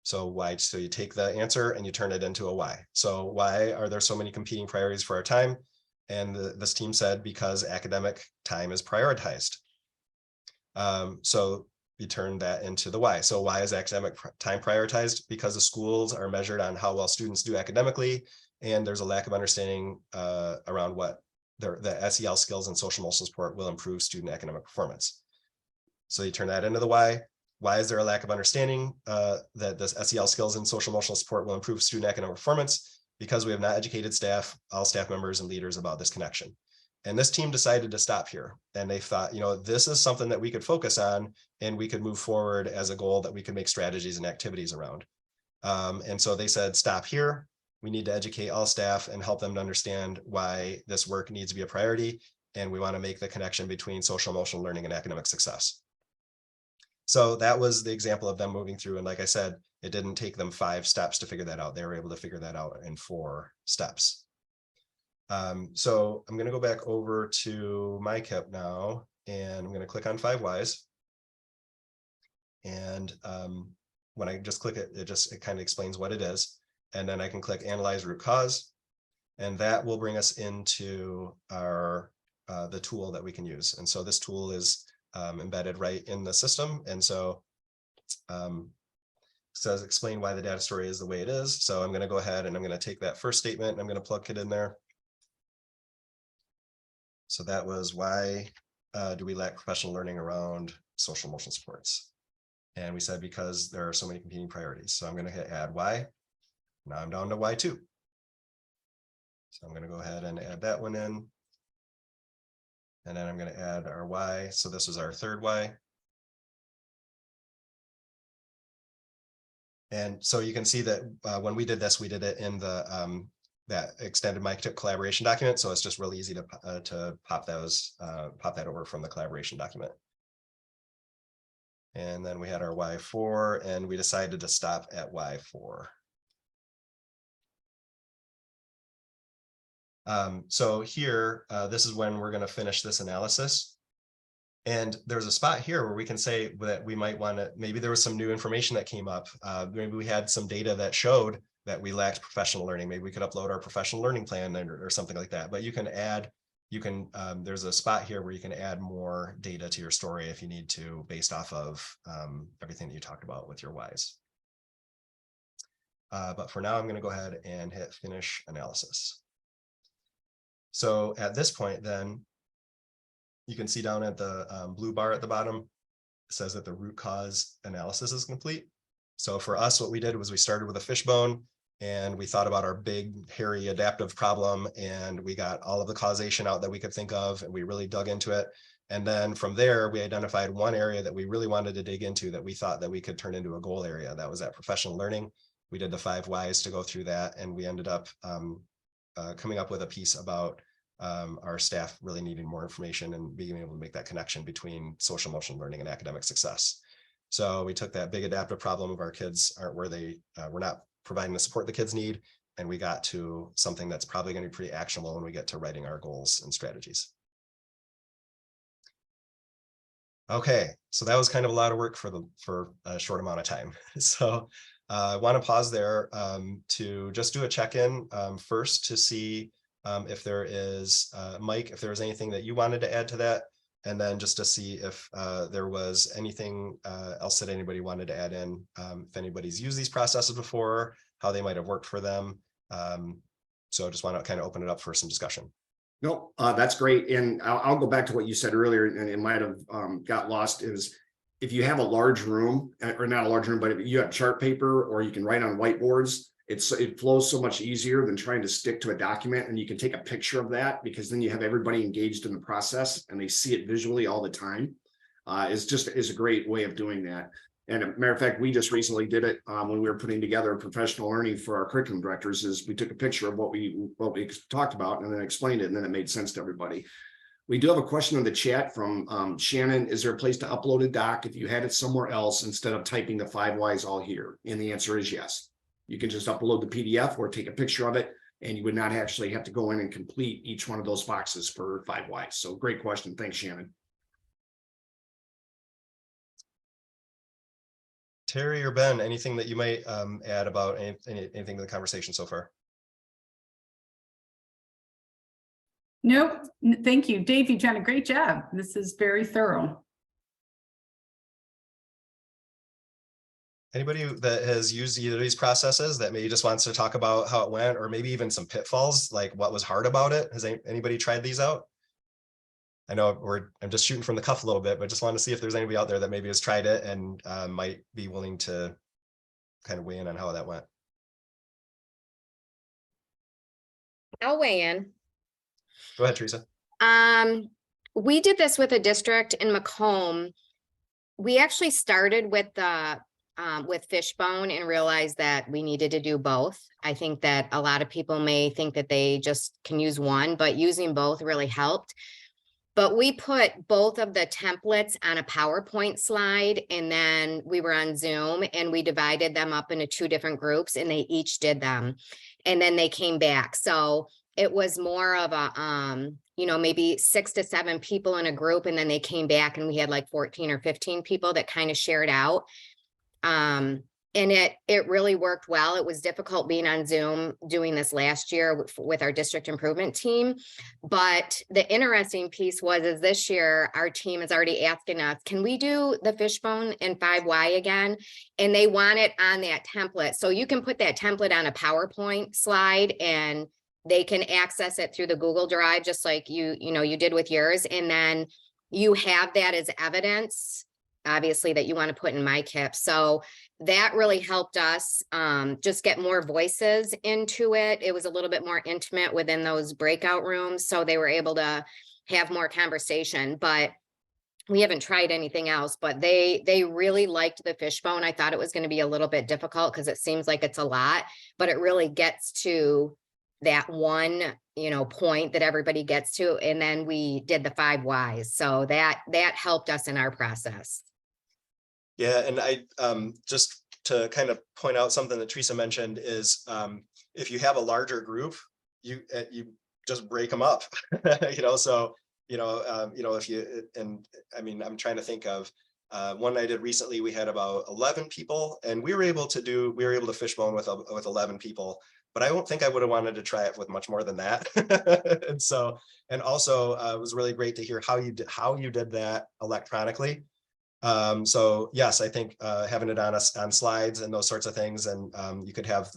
So why? So you take the answer and you turn it into a why. So why are there so many competing priorities for our time? And this team said, because academic time is prioritized. So we turned that into the why. So why is academic time prioritized? Because the schools are measured on how well students do academically, and there's a lack of understanding around what the SEL skills and social emotional support will improve student academic performance. So you turn that into the why. Why is there a lack of understanding that this SEL skills and social emotional support will improve student academic performance? Because we have not educated staff, all staff members and leaders about this connection. And this team decided to stop here. And they thought, this is something that we could focus on and we could move forward as a goal that we could make strategies and activities around. And so they said, stop here. We need to educate all staff and help them to understand why this work needs to be a priority. And we want to make the connection between social emotional learning and academic success. So that was the example of them moving through. And like I said, it didn't take them 5 steps to figure that out. They were able to figure that out in 4 steps. So I'm going to go back over to MICIP now, and I'm going to click on 5 whys. And when I just click it, it kind of explains what it is. And then I can click analyze root cause. And that will bring us into our the tool that we can use. And so this tool is embedded right in the system. And so says explain why the data story is the way it is. So I'm going to go ahead and I'm going to take that first statement and I'm going to plug it in there. So that was why do we lack professional learning around social emotional supports? And we said because there are so many competing priorities. So I'm going to hit add why. Now I'm down to why 2. So I'm going to go ahead and add that one in. And then I'm going to add our why. So this is our 3rd why. And so you can see that when we did this, we did it in the that extended MICIP collaboration document. So it's just really easy to pop that over from the collaboration document. And then we had our Y4, and we decided to stop at Y4. So here, this is when we're going to finish this analysis. And there's a spot here where we can say that we might want to, maybe there was some new information that came up. Maybe we had some data that showed that we lacked professional learning. Maybe we could upload our professional learning plan or something like that. But you can add, there's a spot here where you can add more data to your story if you need to, based off of everything that you talked about with your whys. But for now, I'm going to go ahead and hit finish analysis. So at this point, then, you can see down at the blue bar at the bottom, it says that the root cause analysis is complete. So for us, what we did was we started with a fishbone and we thought about our big, hairy adaptive problem, and we got all of the causation out that we could think of, and we really dug into it. And then from there, we identified one area that we really wanted to dig into that we thought that we could turn into a goal area. That was that professional learning. We did the 5 whys to go through that, and we ended up coming up with a piece about our staff really needing more information and being able to make that connection between social emotional learning and academic success. So we took that big adaptive problem of our kids aren't where they were not providing the support the kids need, and we got to something that's probably going to be pretty actionable when we get to writing our goals and strategies. Okay, so that was kind of a lot of work for a short amount of time. So I want to pause there to just do a check-in first to see if there is, Mike, if there was anything that you wanted to add to that, and then just to see if there was anything else that anybody wanted to add in, if anybody's used these processes before, how they might have worked for them. So I just want to kind of open it up for some discussion. No, that's great. And I'll go back to what you said earlier, and it might have got lost, is if you have a large room, or not a large room, but if you have chart paper or you can write on whiteboards, it flows so much easier than trying to stick to a document. And you can take a picture of that, because then you have everybody engaged in the process and they see it visually all the time. Is a great way of doing that. And a matter of fact, we just recently did it when we were putting together professional learning for our curriculum directors. Is we took a picture of what we talked about and then explained it, and then it made sense to everybody. We do have a question in the chat from Shannon. Is there a place to upload a doc if you had it somewhere else instead of typing the 5 whys all here? And the answer is yes. You can just upload the PDF or take a picture of it, and you would not actually have to go in and complete each one of those boxes for 5 whys. So great question. Thanks, Shannon. Terry or Ben, anything that you might add about anything to the conversation so far? Nope, thank you. Dave, you've done a great job. This is very thorough. Anybody that has used either of these processes that maybe just wants to talk about how it went, or maybe even some pitfalls, like what was hard about it? Has anybody tried these out? I know I'm just shooting from the cuff a little bit, but just want to see if there's anybody out there that maybe has tried it and might be willing to kind of weigh in on how that went. I'll weigh in. Go ahead, Teresa. We did this with a district in Macomb. We actually started with the with Fishbone and realized that we needed to do both. I think that a lot of people may think that they just can use one, but using both really helped. But we put both of the templates on a PowerPoint slide, and then we were on Zoom and we divided them up into 2 different groups, and they each did them. And then they came back. So it was more of a, you know, maybe 6 to 7 people in a group, and then they came back and we had like 14 or 15 people that kind of shared out. And it really worked well. It was difficult being on Zoom doing this last year with our district improvement team. But the interesting piece is this year, our team is already asking us, can we do the Fishbone and 5Y again? And they want it on that template. So you can put that template on a PowerPoint slide and they can access it through the Google Drive, just like you did with yours. And then you have that as evidence, obviously, that you want to put in MICIP. So that really helped us just get more voices into it. It was a little bit more intimate within those breakout rooms, so they were able to have more conversation. But we haven't tried anything else, but they really liked the Fishbone. I thought it was going to be a little bit difficult because it seems like it's a lot, but it really gets to that one, point that everybody gets to. And then we did the 5 whys. So that helped us in our process. Yeah, and I just to kind of point out something that Teresa mentioned is if you have a larger group, you just break them up, So if you, and I mean, I'm trying to think of one I did recently. We had about 11 people, and we were able to Fishbone with 11 people. But I don't think I would have wanted to try it with much more than that. and also it was really great to hear how you did that electronically. So yes, I think having it on slides and those sorts of things, and you could have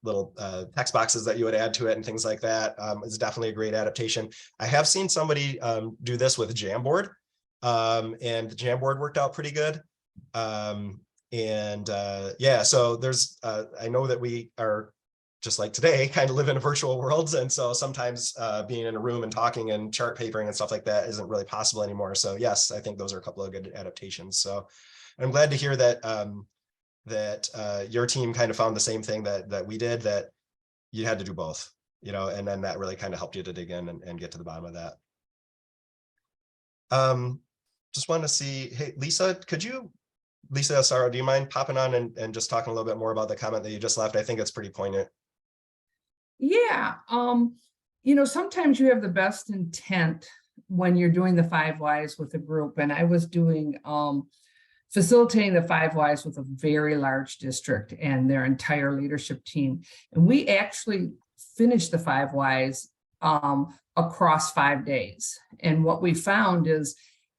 little text boxes that you would add to it and things like that is definitely a great adaptation. I have seen somebody do this with Jamboard, and the Jamboard worked out pretty good. Yeah, so there's I know that we are, just like today, kind of live in a virtual world. And so sometimes being in a room and talking and chart papering and stuff like that isn't really possible anymore. So yes, I think those are a couple of good adaptations. So I'm glad to hear that your team kind of found the same thing that we did, that you had to do both, and then that really kind of helped you to dig in and get to the bottom of that. Just want to see, hey, Lisa Asaro, do you mind popping on and just talking a little bit more about the comment that you just left? I think it's pretty poignant. Yeah. Sometimes you have the best intent when you're doing the 5 whys with a group. And I was doing, facilitating the 5 whys with a very large district and their entire leadership team. And we actually finished the 5 whys across 5 days. And what we found is,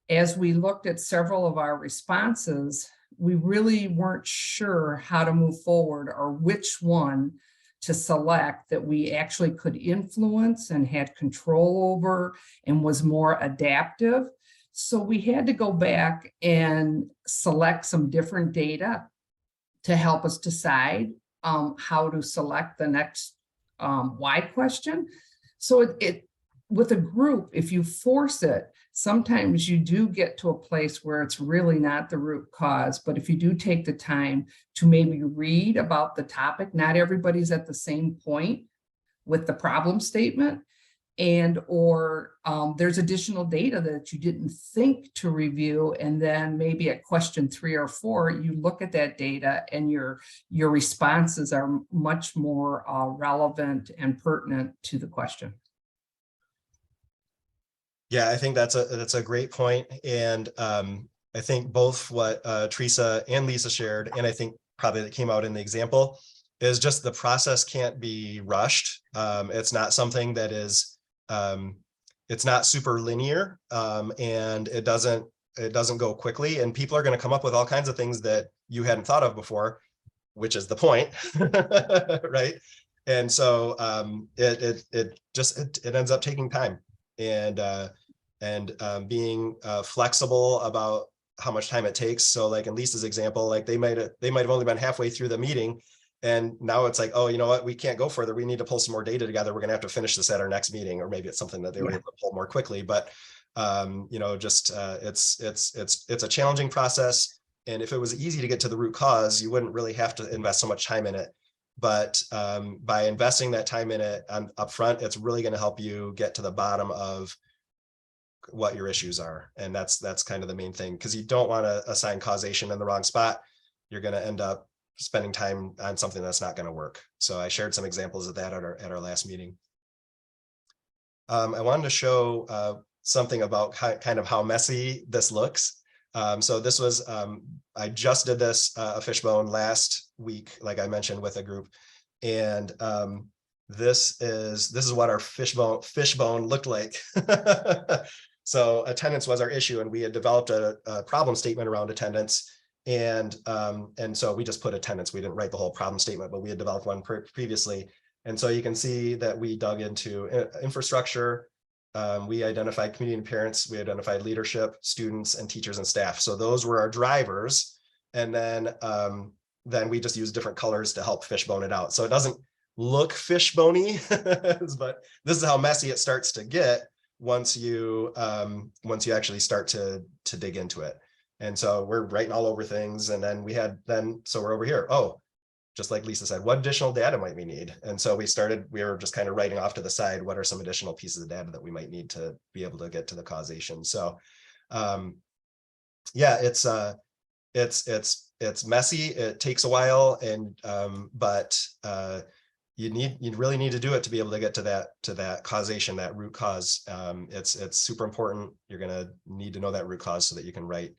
as we looked at several of our responses, we really weren't sure how to move forward or which one to select that we actually could influence and had control over and was more adaptive. So we had to go back and select some different data to help us decide how to select the next why question. So it with a group, if you force it, sometimes you do get to a place where it's really not the root cause. But if you do take the time to maybe read about the topic, not everybody's at the same point with the problem statement, or there's additional data that you didn't think to review. And then maybe at question 3 or 4, you look at that data and your responses are much more relevant and pertinent to the question. Yeah, I think that's a great point. And I think both what Teresa and Lisa shared, and I think probably that came out in the example, is just the process can't be rushed. It's not something that is, it's not super linear, and it doesn't go quickly, and people are going to come up with all kinds of things that you hadn't thought of before, which is the point, right? And so it ends up taking time, and being flexible about how much time it takes. So like in Lisa's example, like they might have only been halfway through the meeting, and now it's like, oh, you know what, we can't go further. We need to pull some more data together. We're going to have to finish this at our next meeting, or maybe it's something that they were able to pull more quickly. But you know, just it's a challenging process. And if it was easy to get to the root cause, you wouldn't really have to invest so much time in it. But by investing that time in it up front, it's really going to help you get to the bottom of what your issues are. And that's kind of the main thing, because you don't want to assign causation in the wrong spot. You're going to end up spending time on something that's not going to work. So I shared some examples of that at our last meeting. I wanted to show something about kind of how messy this looks. So this was, I just did this a Fishbone last week, like I mentioned, with a group. And this is what our fishbone looked like. So attendance was our issue, and we had developed a problem statement around attendance. And so we just put attendance. We didn't write the whole problem statement, but we had developed one previously. And so you can see that we dug into infrastructure. We identified community and parents. We identified leadership, students, and teachers and staff. So those were our drivers. And then we just used different colors to help fishbone it out. So it doesn't look fishbony, but this is how messy it starts to get once you actually start to dig into it. And so we're writing all over things. And then so we're over here. Oh, just like Lisa said, what additional data might we need? And so we were just kind of writing off to the side, what are some additional pieces of data that we might need to be able to get to the causation? So yeah, it's messy, it takes a while, and but you really need to do it to be able to get to that causation, that root cause. It's super important. You're gonna need to know that root cause so that you can write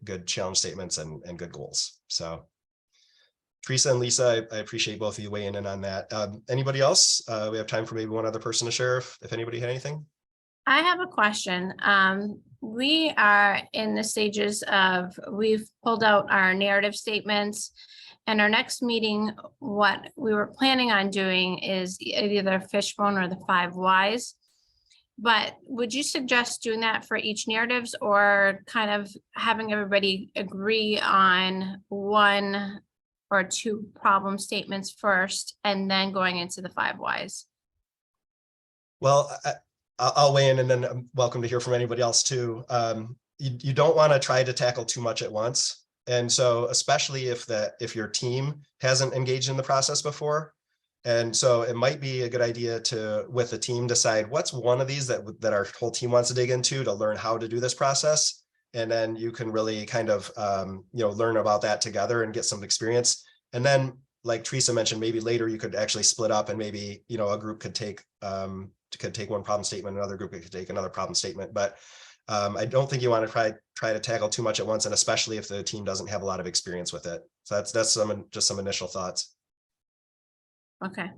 good challenge statements and good goals. So Teresa and Lisa, I appreciate both of you weighing in on that. Anybody else? We have time for maybe one other person to share if anybody had anything. I have a question. We are in the stages of, we've pulled out our narrative statements, and our next meeting, what we were planning on doing is either Fishbone or the 5 Whys. But would you suggest doing that for each narratives, or kind of having everybody agree on 1 or 2 problem statements first and then going into the 5 Whys? Well, I'll weigh in, and then I'm welcome to hear from anybody else too. You don't want to try to tackle too much at once. And so especially if your team hasn't engaged in the process before. And so it might be a good idea to, with the team, decide what's one of these that our whole team wants to dig into to learn how to do this process. And then you can really kind of, learn about that together and get some experience. And then, like Teresa mentioned, maybe later you could actually split up, and maybe, a group could take one problem statement, another group could take another problem statement. But I don't think you want to try to tackle too much at once, and especially if the team doesn't have a lot of experience with it. So that's just some initial thoughts. Okay.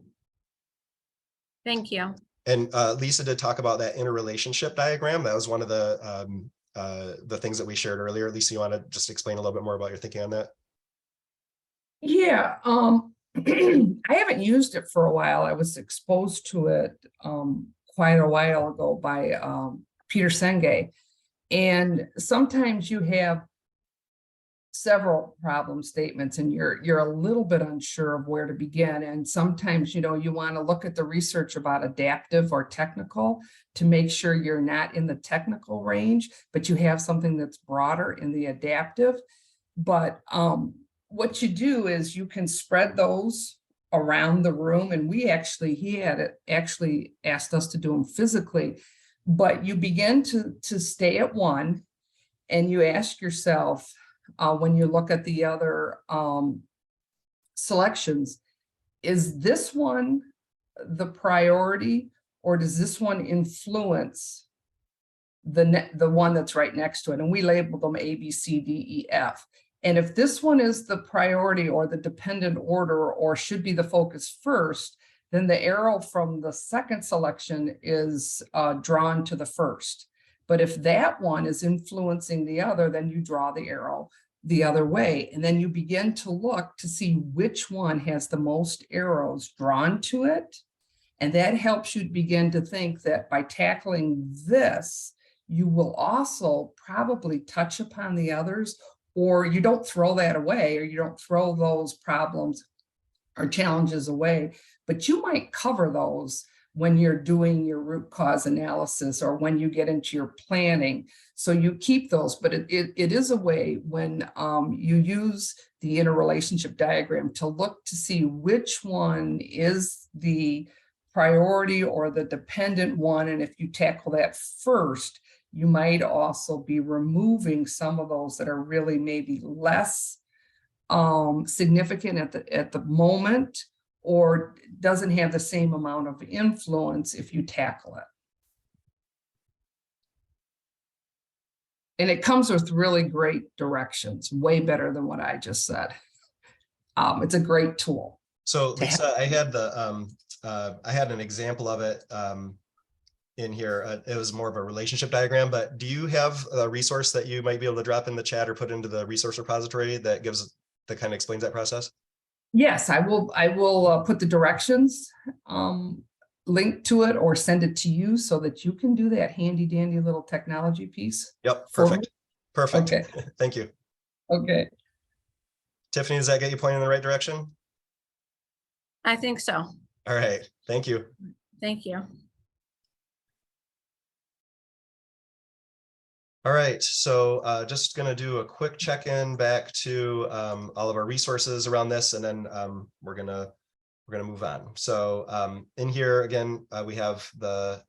Thank you. And Lisa did talk about that interrelationship diagram. That was one of the things that we shared earlier. Lisa, you want to just explain a little bit more about your thinking on that? Yeah, I haven't used it for a while. I was exposed to it quite a while ago by Peter Senge. And sometimes you have several problem statements and you're a little bit unsure of where to begin. And sometimes, you want to look at the research about adaptive or technical to make sure you're not in the technical range, but you have something that's broader in the adaptive. But what you do is you can spread those around the room. And he had actually asked us to do them physically, but you begin to stay at 1 and you ask yourself, when you look at the other selections, is this one the priority, or does this one influence the one that's right next to it? And we labeled them A, B, C, D, E, F. And if this one is the priority or the dependent order or should be the focus first, then the arrow from the second selection is drawn to the first. But if that one is influencing the other, then you draw the arrow the other way. And then you begin to look to see which one has the most arrows drawn to it. And that helps you begin to think that by tackling this, you will also probably touch upon the others, or you don't throw that away, or you don't throw those problems or challenges away, but you might cover those when you're doing your root cause analysis or when you get into your planning. So you keep those, but it is a way when you use the interrelationship diagram to look to see which one is the priority or the dependent one. And if you tackle that first, you might also be removing some of those that are really maybe less significant at the moment, or doesn't have the same amount of influence if you tackle it. And it comes with really great directions, way better than what I just said. It's a great tool. So Lisa, I had an example of it in here. It was more of a relationship diagram, but do you have a resource that you might be able to drop in the chat or put into the resource repository that kind of explains that process? Yes, I will put the directions link to it or send it to you so that you can do that handy dandy little technology piece. Yep, perfect. Perfect. Okay. Thank you. Okay. Tiffany, does that get you pointing in the right direction? I think so. All right, thank you. Thank you. All right, so just going to do a quick check-in back to all of our resources around this, and then we're gonna move on. So in here again, we have the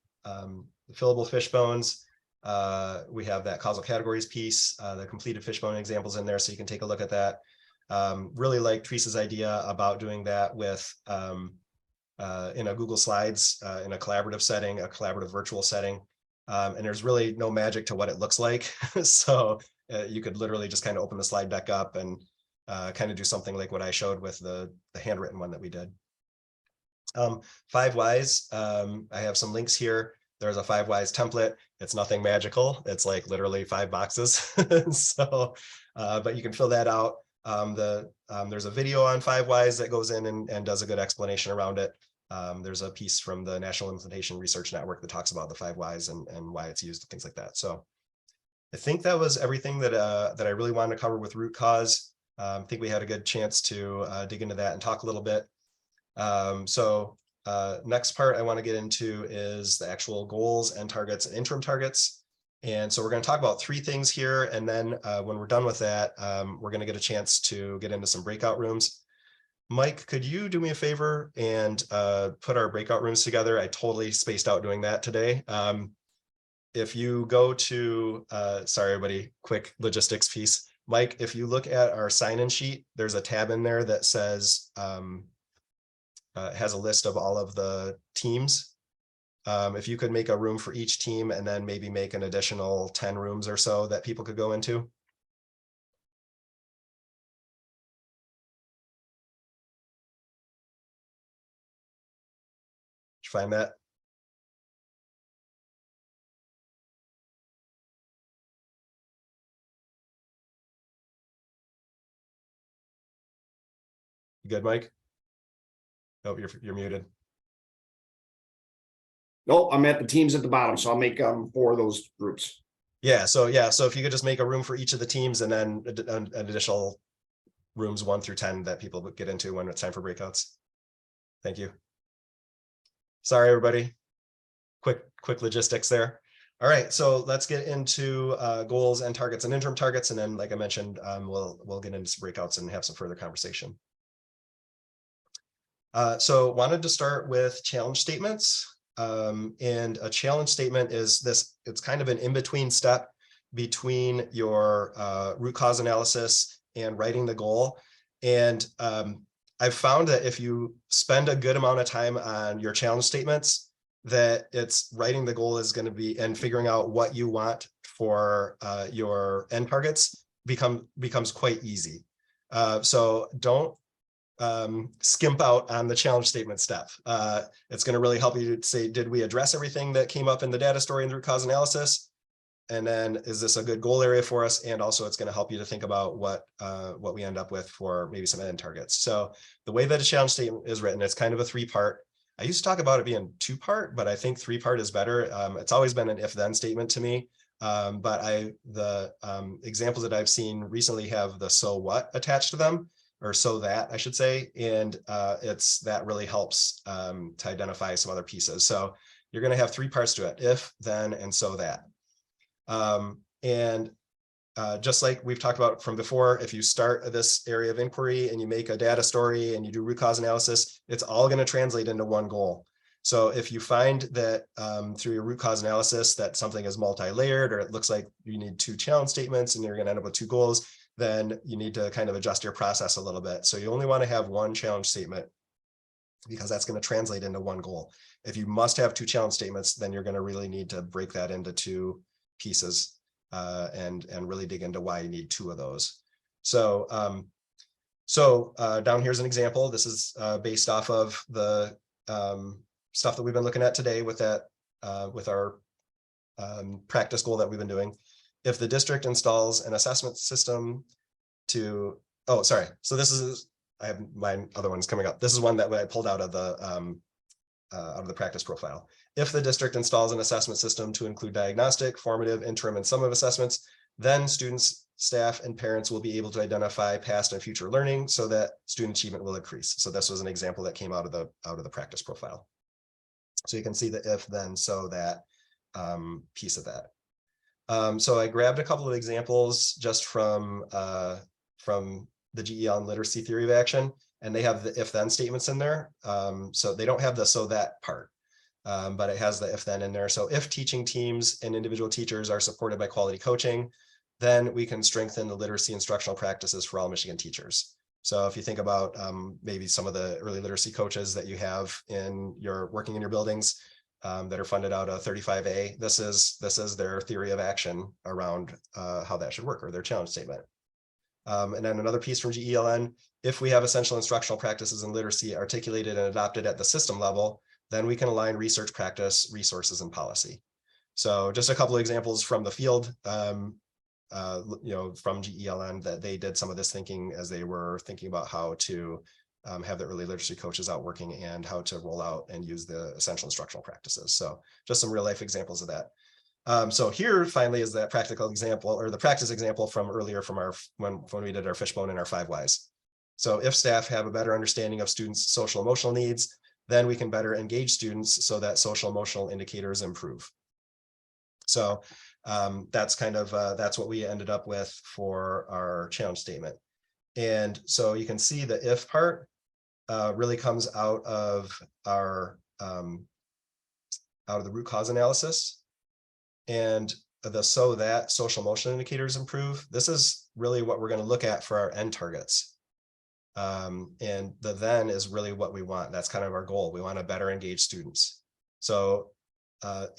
fillable fish bones. We have that causal categories piece, the completed fishbone examples in there, so you can take a look at that. Really like Teresa's idea about doing that with in a Google Slides in a collaborative setting, a collaborative virtual setting. And there's really no magic to what it looks like. So you could literally just kind of open the slide deck up and kind of do something like what I showed with the handwritten one that we did. 5 whys, I have some links here. There's a 5 whys template. It's nothing magical. It's like literally 5 boxes. So, but you can fill that out. There's a video on 5 whys that goes in and does a good explanation around it. There's a piece from the National Implementation Research Network that talks about the 5 whys and why it's used and things like that. So I think that was everything that I really wanted to cover with root cause. I think we had a good chance to dig into that and talk a little bit. Next part I want to get into is the actual goals and targets and interim targets. And so we're going to talk about 3 things here. And then when we're done with that, we're going to get a chance to get into some breakout rooms. Mike, could you do me a favor and put our breakout rooms together? I totally spaced out doing that today. If you go to, sorry, everybody, quick logistics piece. Mike, if you look at our sign-in sheet, there's a tab in there that says, has a list of all of the teams. If you could make a room for each team and then maybe make an additional 10 rooms or so that people could go into. Find that? You good, Mike? Oh, you're muted. Nope, I'm at the teams at the bottom, so I'll make 4 of those groups. Yeah, so if you could just make a room for each of the teams and then an additional rooms 1 through 10 that people would get into when it's time for breakouts. Thank you. Sorry, everybody. Quick logistics there. All right, so let's get into goals and targets and interim targets, and then, like I mentioned, we'll get into some breakouts and have some further conversation. So wanted to start with challenge statements, and a challenge statement is this. It's kind of an in-between step between your root cause analysis and writing the goal. And I've found that if you spend a good amount of time on your challenge statements, that it's writing the goal is going to be and figuring out what you want for your end targets becomes quite easy. So don't skimp out on the challenge statement step. It's going to really help you to say, did we address everything that came up in the data story and the root cause analysis? And then is this a good goal area for us? And also it's going to help you to think about what we end up with for maybe some end targets. So the way that a challenge statement is written, it's kind of a 3-part. I used to talk about it being 2-part, but I think 3-part is better. It's always been an if-then statement to me. But the examples that I've seen recently have the so what attached to them, or so that I should say, and that really helps to identify some other pieces. So you're going to have 3 parts to it: if, then, and so that. Just like we've talked about from before, if you start this area of inquiry and you make a data story and you do root cause analysis, it's all going to translate into one goal. So if you find that through your root cause analysis that something is multi-layered, or it looks like you need 2 challenge statements and you're going to end up with 2 goals, then you need to kind of adjust your process a little bit. So you only want to have 1 challenge statement, because that's going to translate into 1 goal. If you must have 2 challenge statements, then you're going to really need to break that into 2 pieces and really dig into why you need 2 of those. So down here's an example. This is based off of the stuff that we've been looking at today with that with our practice goal that we've been doing. If the district installs an assessment system to, oh, sorry. So this is, I have my other ones coming up. This is one that I pulled out of the practice profile. If the district installs an assessment system to include diagnostic, formative, interim, and summative assessments, then students, staff, and parents will be able to identify past and future learning so that student achievement will increase. So this was an example that came out of the practice profile. So you can see the if, then, so that piece of that. So I grabbed a couple of examples just from the GEL and literacy theory of action, and they have the if then statements in there. So they don't have the so that part, but it has the if then in there. So if teaching teams and individual teachers are supported by quality coaching, then we can strengthen the literacy instructional practices for all Michigan teachers. So if you think about maybe some of the early literacy coaches that you have working in your buildings that are funded out of 35A, this is their theory of action around how that should work, or their challenge statement. And then another piece from GELN: if we have essential instructional practices in literacy articulated and adopted at the system level, then we can align research, practice, resources, and policy. So just a couple of examples from the field, from GELN, that they did some of this thinking as they were thinking about how to have the early literacy coaches out working and how to roll out and use the essential instructional practices. So just some real life examples of that. So here finally is that practical example, or the practice example from earlier from when we did our fishbone and our 5 whys. So if staff have a better understanding of students' social emotional needs, then we can better engage students so that social emotional indicators improve. So that's kind of that's what we ended up with for our challenge statement. And so you can see the if part really comes out of our out of the root cause analysis, and the so that social emotional indicators improve. This is really what we're going to look at for our end targets. And the then is really what we want. That's kind of our goal. We want to better engage students. So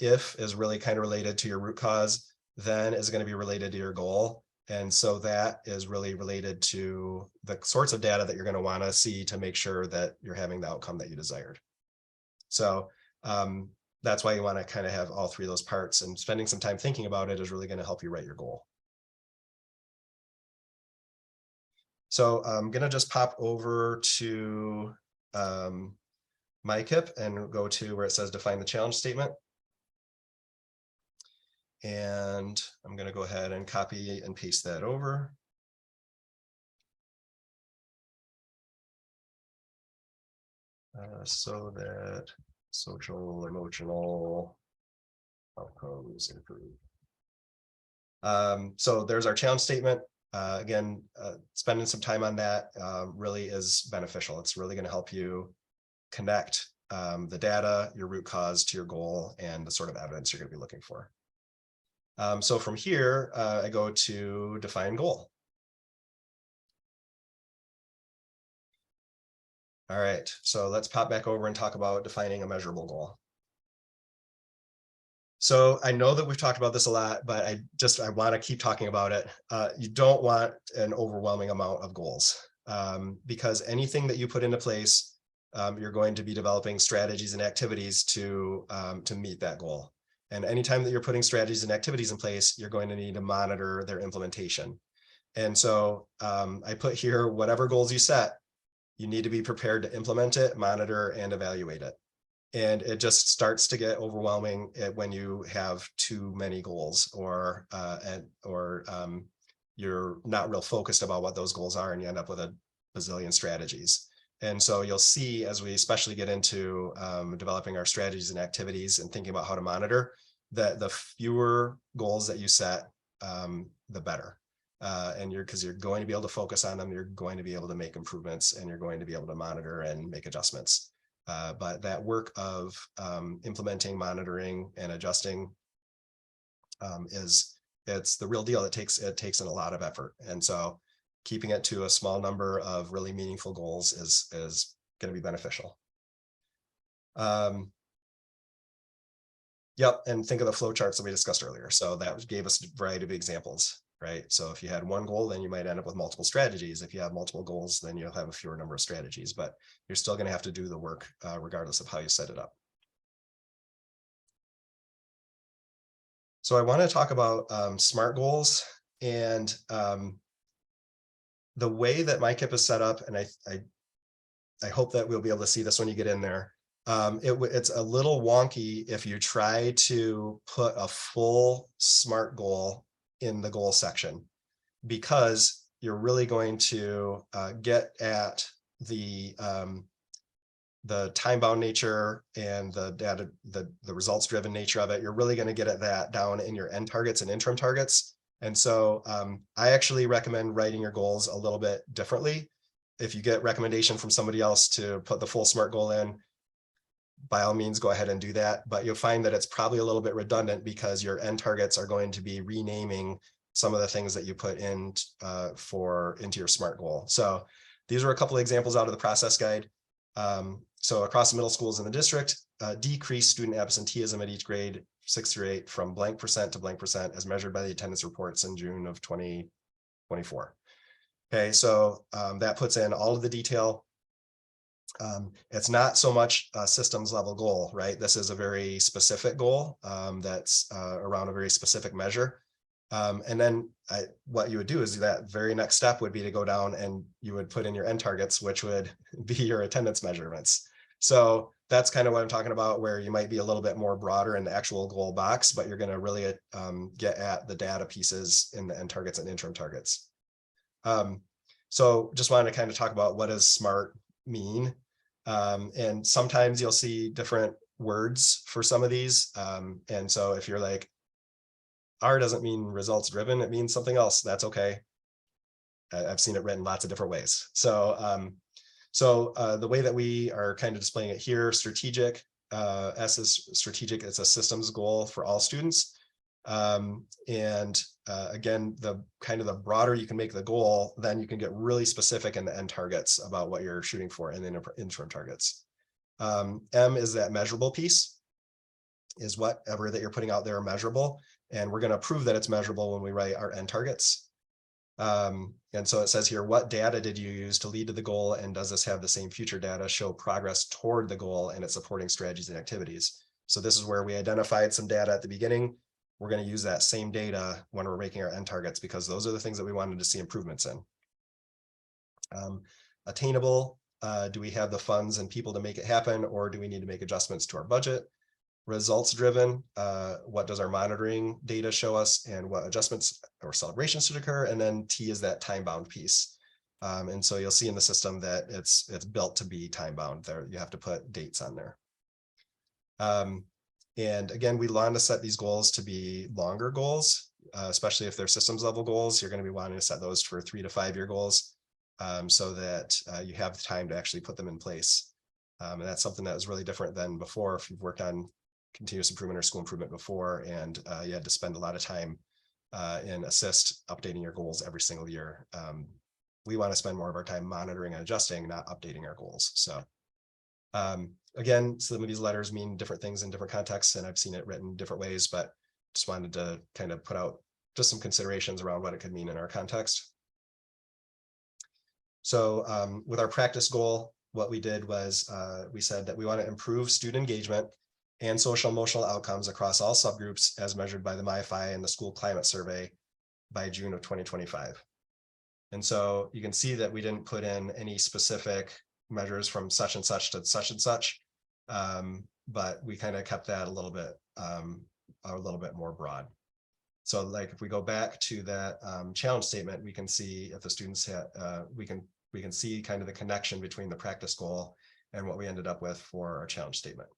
if is really kind of related to your root cause, then is going to be related to your goal. And so that is really related to the sorts of data that you're going to want to see to make sure that you're having the outcome that you desired. So that's why you want to kind of have all 3 of those parts, and spending some time thinking about it is really going to help you write your goal. So I'm going to just pop over to MICIP and go to where it says define the challenge statement. And I'm going to go ahead and copy and paste that over. So that social emotional outcomes improve. So there's our challenge statement. Again, spending some time on that really is beneficial. It's really going to help you connect the data, your root cause, to your goal, and the sort of evidence you're going to be looking for. So from here, I go to define goal. All right, so let's pop back over and talk about defining a measurable goal. So I know that we've talked about this a lot, but I want to keep talking about it. You don't want an overwhelming amount of goals, because anything that you put into place, you're going to be developing strategies and activities to meet that goal. And anytime that you're putting strategies and activities in place, you're going to need to monitor their implementation. And so I put here, whatever goals you set, you need to be prepared to implement it, monitor, and evaluate it. And it just starts to get overwhelming when you have too many goals, or you're not real focused about what those goals are, and you end up with a bazillion strategies. And so you'll see, as we especially get into developing our strategies and activities and thinking about how to monitor, that the fewer goals that you set, the better. And because you're going to be able to focus on them, you're going to be able to make improvements, and you're going to be able to monitor and make adjustments. But that work of implementing, monitoring, and adjusting it's the real deal. It takes in a lot of effort. And so keeping it to a small number of really meaningful goals is going to be beneficial. Yep, and think of the flow charts that we discussed earlier. So that gave us a variety of examples, right? So if you had one goal, then you might end up with multiple strategies. If you have multiple goals, then you'll have a fewer number of strategies, but you're still going to have to do the work regardless of how you set it up. So I want to talk about SMART goals, and the way that MICIP is set up, and I hope that we'll be able to see this when you get in there. It's a little wonky if you try to put a full SMART goal in the goal section, because you're really going to get at the time-bound nature and the data, the results-driven nature of it. You're really going to get at that down in your end targets and interim targets. And so I actually recommend writing your goals a little bit differently. If you get recommendation from somebody else to put the full SMART goal in, by all means, go ahead and do that. But you'll find that it's probably a little bit redundant, because your end targets are going to be renaming some of the things that you put in into your SMART goal. So these are a couple of examples out of the process guide. So across the middle schools in the district, decrease student absenteeism at each grade 6 through 8 from blank percent to blank percent as measured by the attendance reports in June of 2024. Okay, so that puts in all of the detail. It's not so much a systems level goal, right? This is a very specific goal that's around a very specific measure. And then what you would do is that very next step would be to go down and you would put in your end targets, which would be your attendance measurements. So that's kind of what I'm talking about, where you might be a little bit more broader in the actual goal box, but you're going to really get at the data pieces in the end targets and interim targets. So just wanted to kind of talk about, what does SMART mean? And sometimes you'll see different words for some of these. And so if you're like, R doesn't mean results driven, it means something else, that's okay. I've seen it written lots of different ways. So the way that we are kind of displaying it here, strategic, S is strategic, it's a systems goal for all students. Again, the broader you can make the goal, then you can get really specific in the end targets about what you're shooting for in the interim targets. M is that measurable piece, is whatever that you're putting out there measurable. And we're going to prove that it's measurable when we write our end targets. And so it says here, what data did you use to lead to the goal? And does this have the same future data show progress toward the goal and its supporting strategies and activities? So this is where we identified some data at the beginning. We're going to use that same data when we're making our end targets, because those are the things that we wanted to see improvements in. Attainable, do we have the funds and people to make it happen, or do we need to make adjustments to our budget? Results driven, what does our monitoring data show us, and what adjustments or celebrations should occur? And then T is that time bound piece. And so you'll see in the system that it's built to be time bound. There you have to put dates on there. And again, we want to set these goals to be longer goals, especially if they're systems level goals. You're going to be wanting to set those for 3 to 5 year goals, so that you have the time to actually put them in place. And that's something that was really different than before. If you've worked on continuous improvement or school improvement before, and you had to spend a lot of time in assist updating your goals every single year. We want to spend more of our time monitoring and adjusting, not updating our goals. So Again, some of these letters mean different things in different contexts, and I've seen it written different ways, but just wanted to kind of put out just some considerations around what it could mean in our context. So with our practice goal, what we did was we said that we want to improve student engagement and social emotional outcomes across all subgroups as measured by the MICIP and the school climate survey by June of 2025. And so you can see that we didn't put in any specific measures from such and such to such and such, but we kind of kept that a little bit more broad. So like if we go back to that challenge statement, we can see if the students had, we can see kind of the connection between the practice goal and what we ended up with for our challenge statement.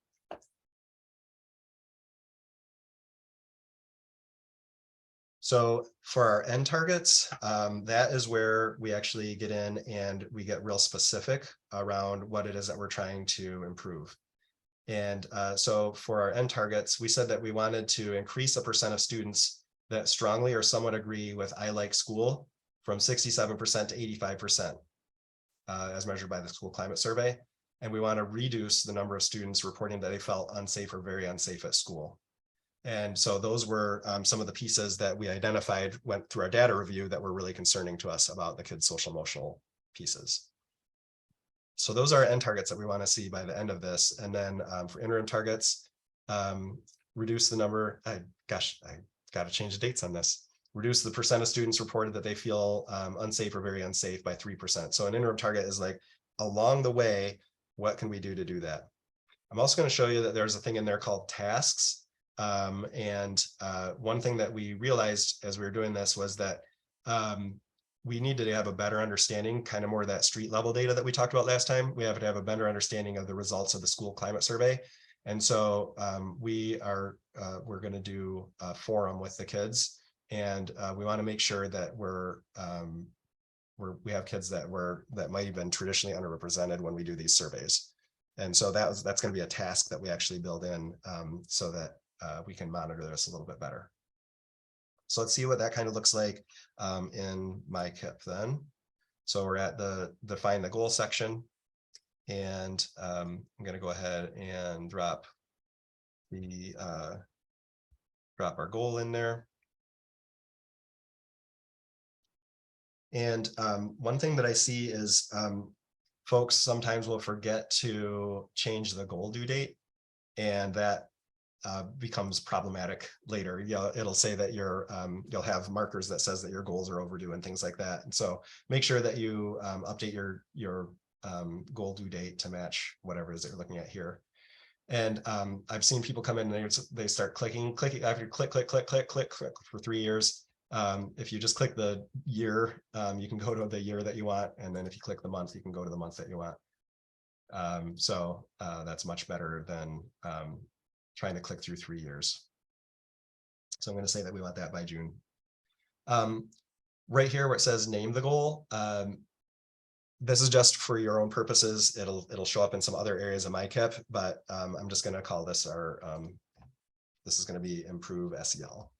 So for our end targets, that is where we actually get in and we get real specific around what it is that we're trying to improve. And so for our end targets, we said that we wanted to increase the percent of students that strongly or somewhat agree with I like school from 67% to 85%, as measured by the school climate survey. And we want to reduce the number of students reporting that they felt unsafe or very unsafe at school. And so those were some of the pieces that we identified, went through our data review, that were really concerning to us about the kids' social emotional pieces. So those are end targets that we want to see by the end of this. And then for interim targets, reduce the number, I got to change the dates on this. Reduce the percent of students reported that they feel unsafe or very unsafe by 3%. So an interim target is like, along the way, what can we do to do that? I'm also going to show you that there's a thing in there called tasks. One thing that we realized as we were doing this was that we need to have a better understanding, kind of more of that street level data that we talked about last time. We have to have a better understanding of the results of the school climate survey. And so we're going to do a forum with the kids, and we want to make sure that we have kids that might have been traditionally underrepresented when we do these surveys. And so that's going to be a task that we actually build in so that we can monitor this a little bit better. So let's see what that kind of looks like in MICIP then. So we're at the define the goal section, and I'm going to go ahead and drop our goal in there. And one thing that I see is folks sometimes will forget to change the goal due date, and that becomes problematic later. It'll say that you'll have markers that says that your goals are overdue and things like that. And so make sure that you update your goal due date to match whatever it is that you're looking at here. And I've seen people come in and they start clicking after click for 3 years. If you just click the year, you can go to the year that you want. And then if you click the month, you can go to the month that you want. So that's much better than trying to click through 3 years. So I'm going to say that we want that by June. Right here where it says name the goal, this is just for your own purposes. It'll show up in some other areas of MICIP, but I'm just going to call this this is going to be improve SEL.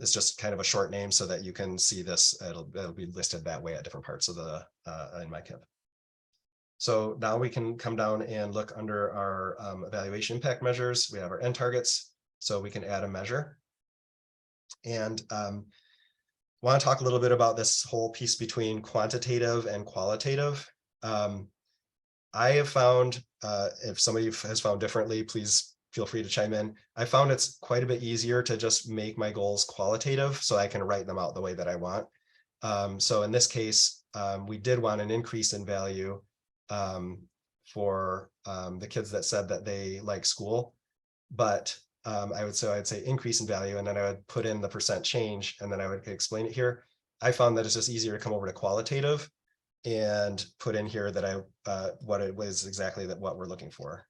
It's just kind of a short name so that you can see this. It'll be listed that way at different parts of the in MICIP. So now we can come down and look under our evaluation impact measures. We have our end targets, so we can add a measure. And want to talk a little bit about this whole piece between quantitative and qualitative. I have found, if somebody has found differently, please feel free to chime in. I found it's quite a bit easier to just make my goals qualitative so I can write them out the way that I want. So in this case, we did want an increase in value for the kids that said that they like school, but I'd say increase in value, and then I would put in the percent change, and then I would explain it here. I found that it's just easier to come over to qualitative and put in here that what it was exactly what we're looking for.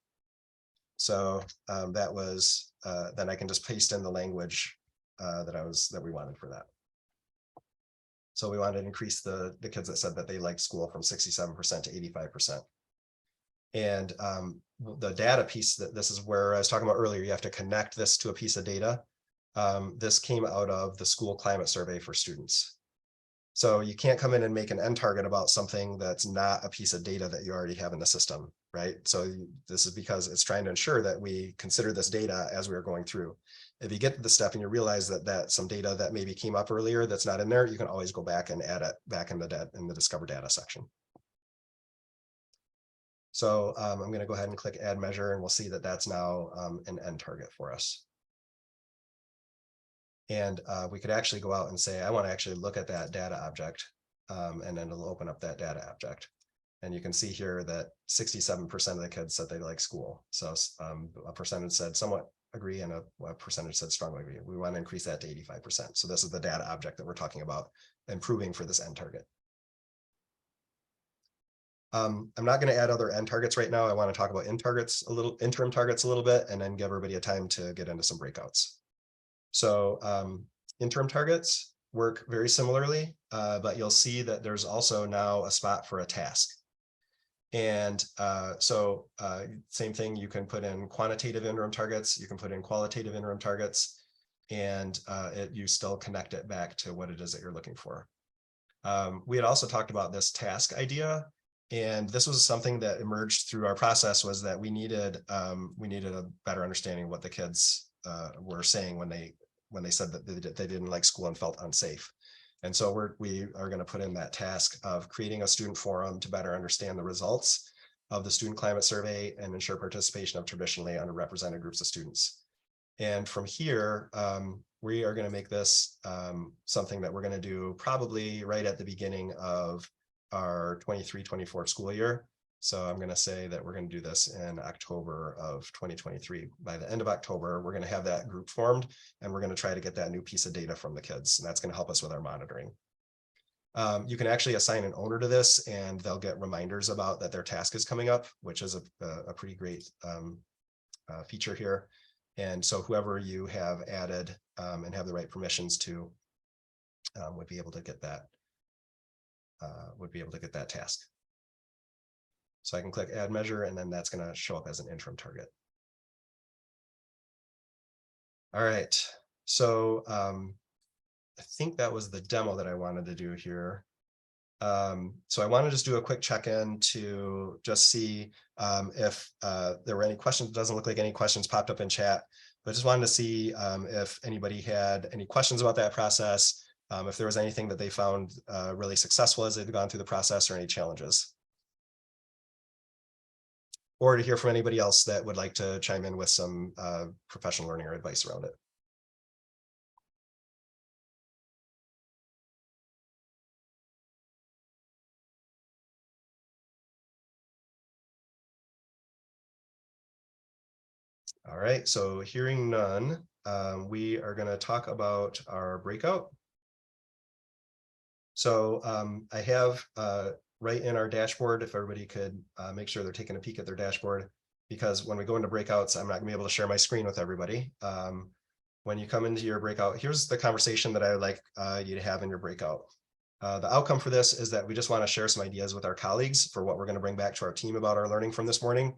So that was then I can just paste in the language that we wanted for that. So we wanted to increase the kids that said that they liked school from 67% to 85%. And the data piece, this is where I was talking about earlier, you have to connect this to a piece of data. This came out of the school climate survey for students. So you can't come in and make an end target about something that's not a piece of data that you already have in the system, right? So this is because it's trying to ensure that we consider this data as we are going through. If you get to the step and you realize that some data that maybe came up earlier that's not in there, you can always go back and add it back in the Discover Data section. So I'm going to go ahead and click Add Measure, and we'll see that that's now an end target for us. And we could actually go out and say, I want to actually look at that data object, and then it'll open up that data object. And you can see here that 67% of the kids said they like school. So a percentage said somewhat agree, and a percentage said strongly agree. We want to increase that to 85%. So this is the data object that we're talking about improving for this end target. I'm not going to add other end targets right now. I want to talk about interim targets a little bit, and then give everybody a time to get into some breakouts. So interim targets work very similarly, but you'll see that there's also now a spot for a task. And same thing, you can put in quantitative interim targets, you can put in qualitative interim targets, and you still connect it back to what it is that you're looking for. We had also talked about this task idea, and this was something that emerged through our process, was that we needed a better understanding of what the kids were saying when they said that they didn't like school and felt unsafe. And so we are going to put in that task of creating a student forum to better understand the results of the student climate survey and ensure participation of traditionally underrepresented groups of students. And from here, we are going to make this something that we're going to do probably right at the beginning of our 23-24 school year. So I'm going to say that we're going to do this in October of 2023. By the end of October, we're going to have that group formed, and we're going to try to get that new piece of data from the kids. And that's going to help us with our monitoring. You can actually assign an owner to this, and they'll get reminders about that their task is coming up, which is a pretty great feature here. And so whoever you have added and have the right permissions to would be able to get that task. So I can click Add Measure, and then that's going to show up as an interim target. All right, so I think that was the demo that I wanted to do here. So I want to just do a quick check-in to just see if there were any questions. It doesn't look like any questions popped up in chat, but I just wanted to see if anybody had any questions about that process, if there was anything that they found really successful as they've gone through the process, or any challenges. Or to hear from anybody else that would like to chime in with some professional learning or advice around it. All right, so hearing none, we are going to talk about our breakout. So I have right in our dashboard, if everybody could make sure they're taking a peek at their dashboard, because when we go into breakouts, I'm not gonna be able to share my screen with everybody. When you come into your breakout, here's the conversation that I would like you to have in your breakout. The outcome for this is that we just want to share some ideas with our colleagues for what we're going to bring back to our team about our learning from this morning.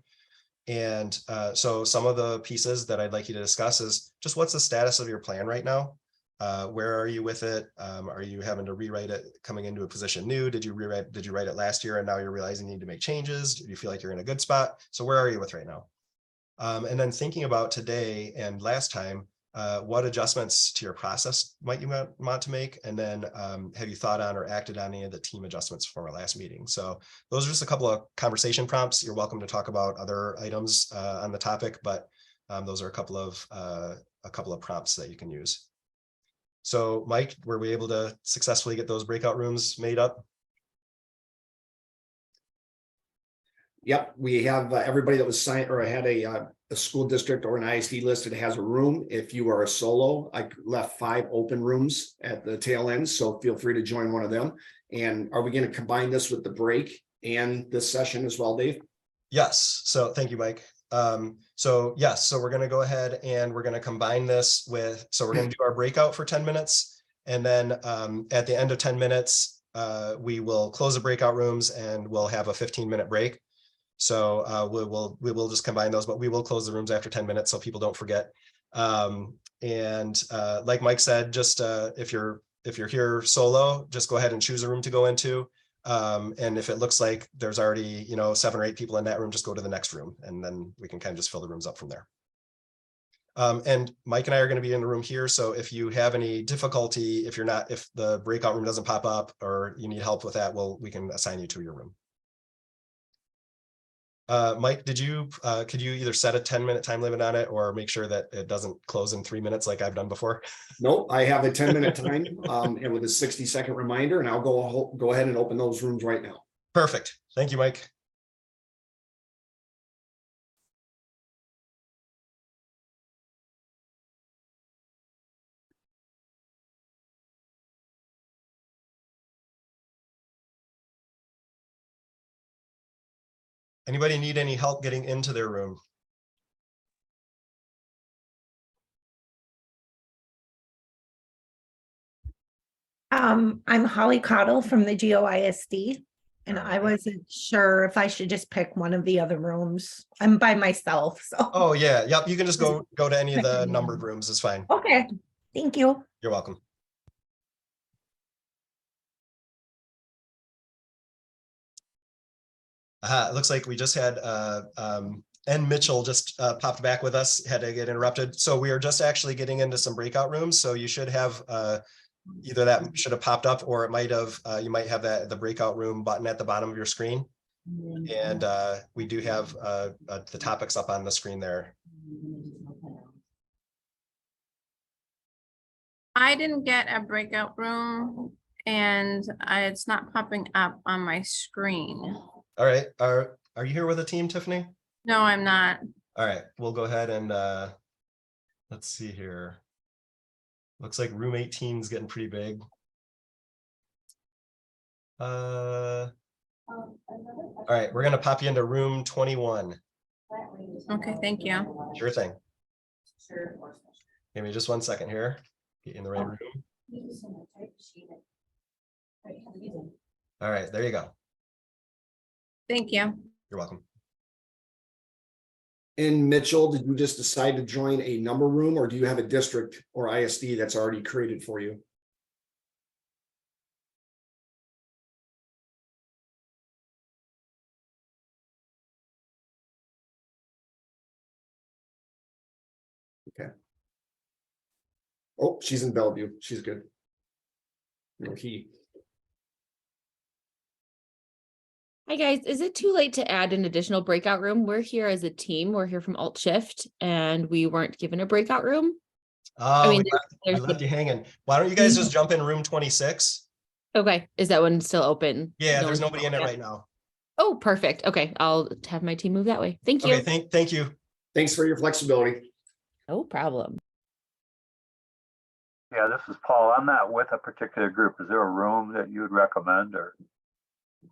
And so some of the pieces that I'd like you to discuss is just what's the status of your plan right now? Where are you with it? Are you having to rewrite it coming into a position new? Did you write it last year and now you're realizing you need to make changes? Do you feel like you're in a good spot? So where are you with right now? And then thinking about today and last time, what adjustments to your process might you want to make? And then have you thought on or acted on any of the team adjustments from our last meeting? So those are just a couple of conversation prompts. You're welcome to talk about other items on the topic, but those are a couple of prompts that you can use. So Mike, were we able to successfully get those breakout rooms made up? Yep, we have everybody that was signed or had a school district or an ISD listed has a room. If you are a solo, I left 5 open rooms at the tail end, so feel free to join one of them. And are we going to combine this with the break and this session as well, Dave? Yes, so thank you, Mike. So yes, so we're going to go ahead and we're going to combine this with, so we're going to do our breakout for 10 minutes. And then at the end of 10 minutes, we will close the breakout rooms and we'll have a 15-minute break. So we will just combine those, but we will close the rooms after 10 minutes so people don't forget. And like Mike said, just if you're if you're here solo, just go ahead and choose a room to go into. And if it looks like there's already, 7 or 8 people in that room, just go to the next room, and then we can kind of just fill the rooms up from there. And Mike and I are going to be in the room here. So if you have any difficulty, if the breakout room doesn't pop up or you need help with that, we can assign you to your room. Mike, could you either set a 10-minute time limit on it or make sure that it doesn't close in 3 minutes like I've done before? Nope, I have a 10-minute time, and with a 60-second reminder, and I'll go ahead and open those rooms right now. Perfect. Thank you, Mike. Anybody need any help getting into their room? I'm Holly Cottle from the GOISD, and I Alright. wasn't sure if I should just pick one of the other rooms. I'm by myself, so. Oh yeah, yep. You can just go to any of the numbered rooms. It's fine. Okay, thank you. You're welcome. It looks like we just had N. Mitchell just popped back with us, had to get interrupted. So we are just actually getting into some breakout rooms. So you should have either that should have popped up, or it might have you might have the breakout room button at the bottom of your screen. And we do have the topics up on the screen there. I didn't get a breakout room and it's not popping up on my screen. All right. Are you here with a team, Tiffany? No, I'm not. All right, we'll go ahead and let's see here. Looks like room 18 is getting pretty big. All right, we're gonna pop you into room 21. Okay, thank you. Sure thing. Give me just 1 second here. Get in the right room. All right, there you go. Thank you. You're welcome. And Mitchell, did you just decide to join a number room, or do you have a district or ISD that's already created for you? Okay. Oh, she's in Bellevue. She's good. No, Hi guys, is it too late to add an additional breakout room? We're here as a team. We're here from Alt Shift and we weren't given a breakout room. Oh, mean, we there's left the- you hanging. Why don't you guys just jump in room 26? Okay, is that one still open? Yeah, No there's one's nobody in it yet? right now. Oh, perfect. Okay, I'll have my team move that way. Thank you. Okay, thank you. thanks for your flexibility. No problem. Yeah, this is Paul. I'm not with a particular group. Is there a room that you would recommend, or?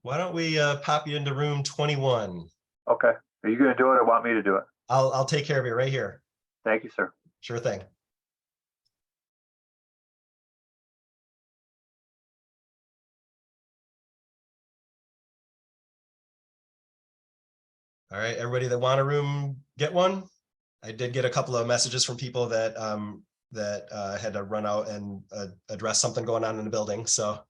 Why don't we pop you into room 21? Okay, are you gonna do it or want me to do it? I'll take care of you right here. Thank you, sir. Sure thing. All right, everybody that want a room, get one. I did get a couple of messages from people that had to run out and address something going on in the building. So.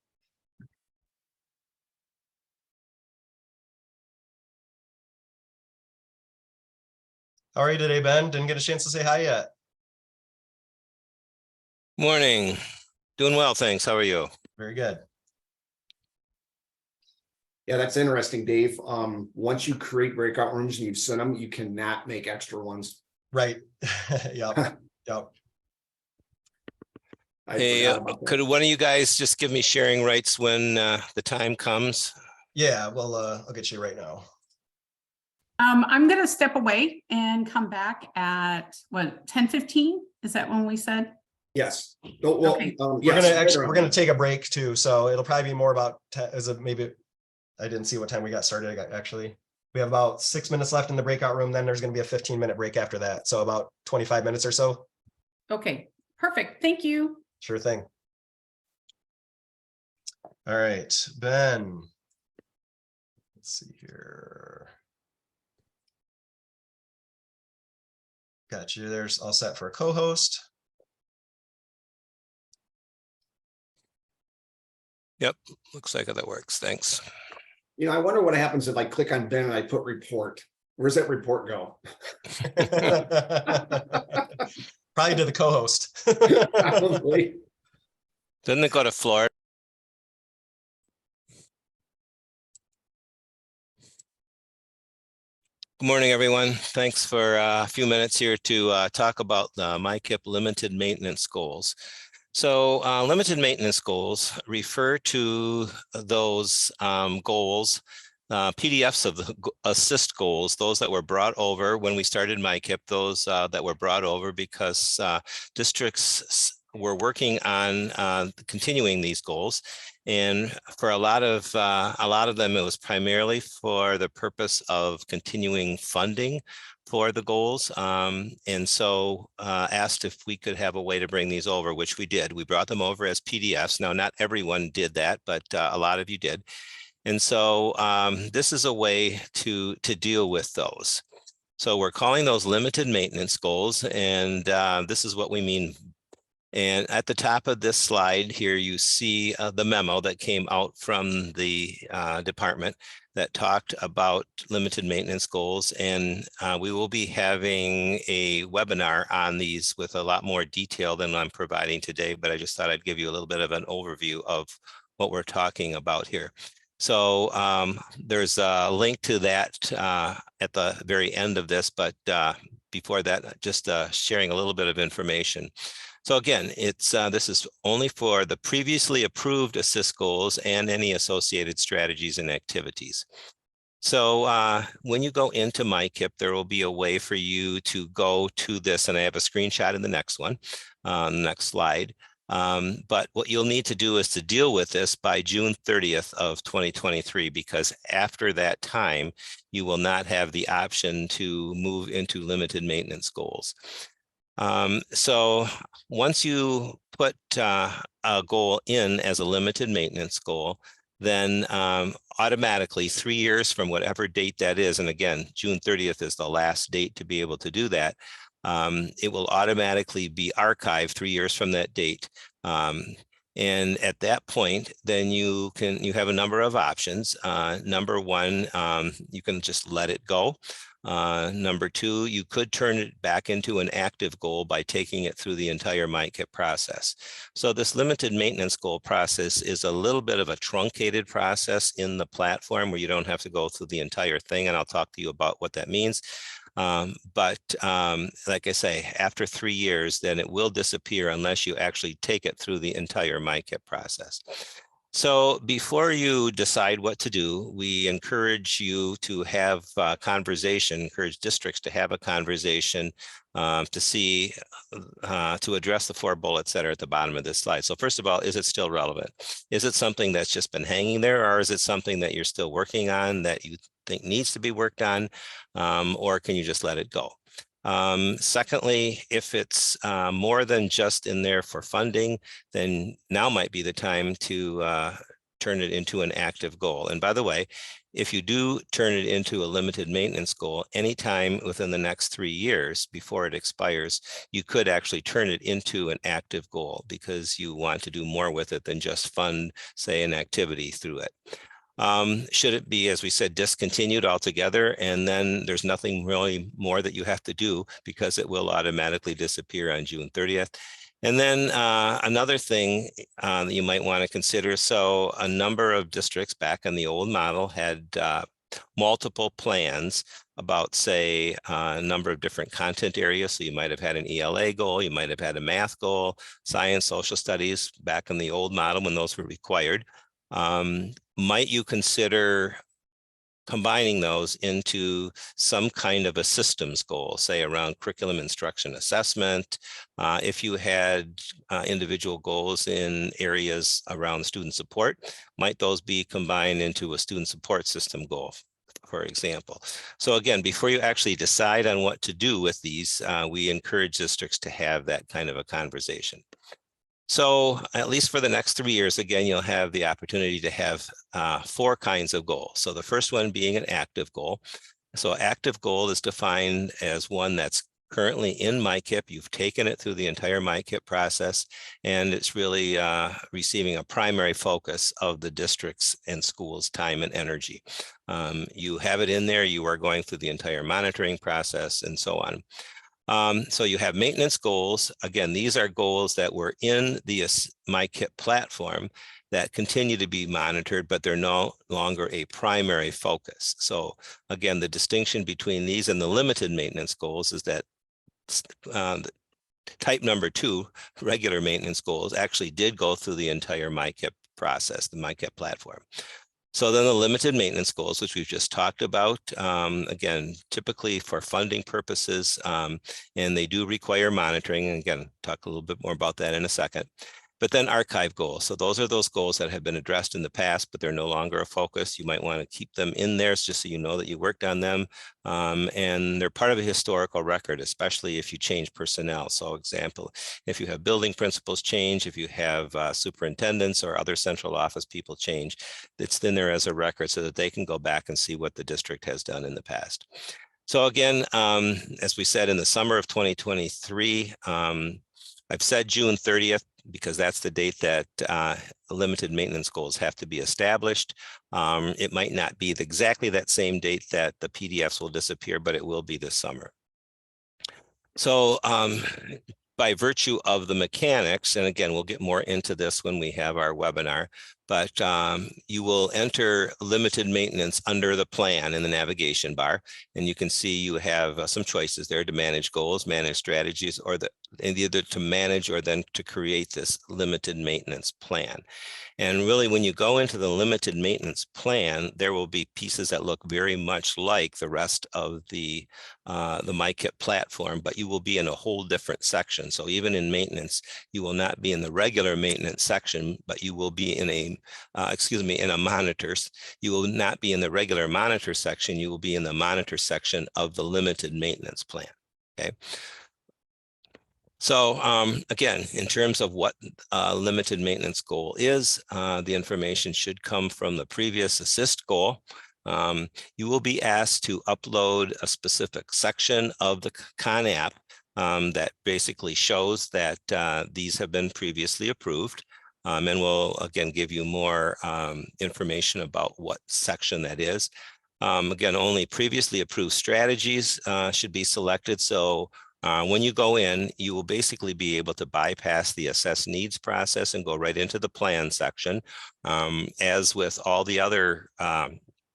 How are you today, Ben? Didn't get a chance to say hi yet. Morning. Doing well, thanks. How are you? Very good. Yeah, that's interesting, Dave. Once you create breakout rooms and you've sent them, you cannot make extra ones. Right. Yep. Yep. I Hey, forgot about that. could one of you guys just give me sharing rights when the time comes? Yeah, well, I'll get you right now. I'm gonna step away and come back at what, 10:15? Is that when we said? Yes. Oh, well, Okay. We're gonna take a break too, so it'll probably be more about 10, is it maybe, I didn't see what time we got started. Actually, we have about 6 minutes left in the breakout room. Then there's gonna be a 15-minute break after that. So about 25 minutes or so. Okay, perfect. Thank you. Sure thing. All right, Ben. Let's see here. Got you. There's all set for a co-host. Yep, looks like that works. Thanks. You know, I wonder what happens if I click on Ben and I put report. Where's that report go? Probably to the co-host. Probably. Didn't it go to Florida? Good morning, everyone. Thanks for a few minutes here to talk about the MICIP limited maintenance goals. So limited maintenance goals refer to those goals, PDFs of the assist goals, those that were brought over when we started MICIP, those that were brought over because districts were working on continuing these goals. And for a lot of them, it was primarily for the purpose of continuing funding for the goals. And so asked if we could have a way to bring these over, which we did. We brought them over as PDFs. Now, not everyone did that, but a lot of you did. And so this is a way to deal with those. So we're calling those limited maintenance goals, and this is what we mean. And at the top of this slide here, you see the memo that came out from the department that talked about limited maintenance goals. And we will be having a webinar on these with a lot more detail than I'm providing today, but I just thought I'd give you a little bit of an overview of what we're talking about here. So there's a link to that at the very end of this, but before that, just sharing a little bit of information. So again, this is only for the previously approved assist goals and any associated strategies and activities. So when you go into MICIP, there will be a way for you to go to this, and I have a screenshot in the next one, next slide. But what you'll need to do is to deal with this by June 30th of 2023, because after that time, you will not have the option to move into limited maintenance goals. So once you put a goal in as a limited maintenance goal, then automatically 3 years from whatever date that is, and again, June 30th is the last date to be able to do that, it will automatically be archived 3 years from that date. And at that point, then you have a number of options. Number one, you can just let it go. Number two, you could turn it back into an active goal by taking it through the entire MICIP process. So this limited maintenance goal process is a little bit of a truncated process in the platform where you don't have to go through the entire thing, and I'll talk to you about what that means. But like I say, after 3 years, then it will disappear unless you actually take it through the entire MICIP process. So before you decide what to do, we encourage you to have a conversation, encourage districts to have a conversation to see, to address the 4 bullets that are at the bottom of this slide. So first of all, is it still relevant? Is it something that's just been hanging there, or is it something that you're still working on that you think needs to be worked on, or can you just let it go? Secondly, if it's more than just in there for funding, then now might be the time to turn it into an active goal. And by the way, if you do turn it into a limited maintenance goal, anytime within the next 3 years before it expires, you could actually turn it into an active goal because you want to do more with it than just fund, say, an activity through it. Should it be, as we said, discontinued altogether, and then there's nothing really more that you have to do because it will automatically disappear on June 30th. And then another thing that you might want to consider, so a number of districts back in the old model had multiple plans about, say, a number of different content areas. So you might have had an ELA goal, you might have had a math goal, science, social studies back in the old model when those were required. Might you consider combining those into some kind of a systems goal, say around curriculum instruction assessment? If you had individual goals in areas around student support, might those be combined into a student support system goal, for example? So again, before you actually decide on what to do with these, we encourage districts to have that kind of a conversation. So at least for the next 3 years, again, you'll have the opportunity to have 4 kinds of goals. So the first one being an active goal. So active goal is defined as one that's currently in MICIP. You've taken it through the entire MICIP process, and it's really receiving a primary focus of the district's and schools' time and energy. You have it in there, you are going through the entire monitoring process and so on. So you have maintenance goals. Again, these are goals that were in the MICIP platform that continue to be monitored, but they're no longer a primary focus. So again, the distinction between these and the limited maintenance goals is that type number 2, regular maintenance goals, actually did go through the entire MICIP process, the MICIP platform. So then the limited maintenance goals, which we've just talked about, again, typically for funding purposes, and they do require monitoring. And again, talk a little bit more about that in a second. But then archive goals. So those are those goals that have been addressed in the past, but they're no longer a focus. You might want to keep them in there just so you know that you worked on them. And they're part of a historical record, especially if you change personnel. So example, if you have building principals change, if you have superintendents or other central office people change, it's in there as a record so that they can go back and see what the district has done in the past. So again, as we said in the summer of 2023, I've said June 30th, because that's the date that limited maintenance goals have to be established. It might not be exactly that same date that the PDFs will disappear, but it will be this summer. So by virtue of the mechanics, and again, we'll get more into this when we have our webinar, but you will enter limited maintenance under the plan in the navigation bar. And you can see you have some choices there to manage goals, manage strategies, or either to manage or then to create this limited maintenance plan. And really, when you go into the limited maintenance plan, there will be pieces that look very much like the rest of the MICIP platform, but you will be in a whole different section. So even in maintenance, you will not be in the regular maintenance section, but you will be in a, in a monitors. You will not be in the regular monitor section. You will be in the monitor section of the limited maintenance plan. Okay. So again, in terms of what limited maintenance goal is, the information should come from the previous assist goal. You will be asked to upload a specific section of the Khan app that basically shows that these have been previously approved. And we'll again give you more information about what section that is. Again, only previously approved strategies should be selected. So when you go in, you will basically be able to bypass the assess needs process and go right into the plan section. As with all the other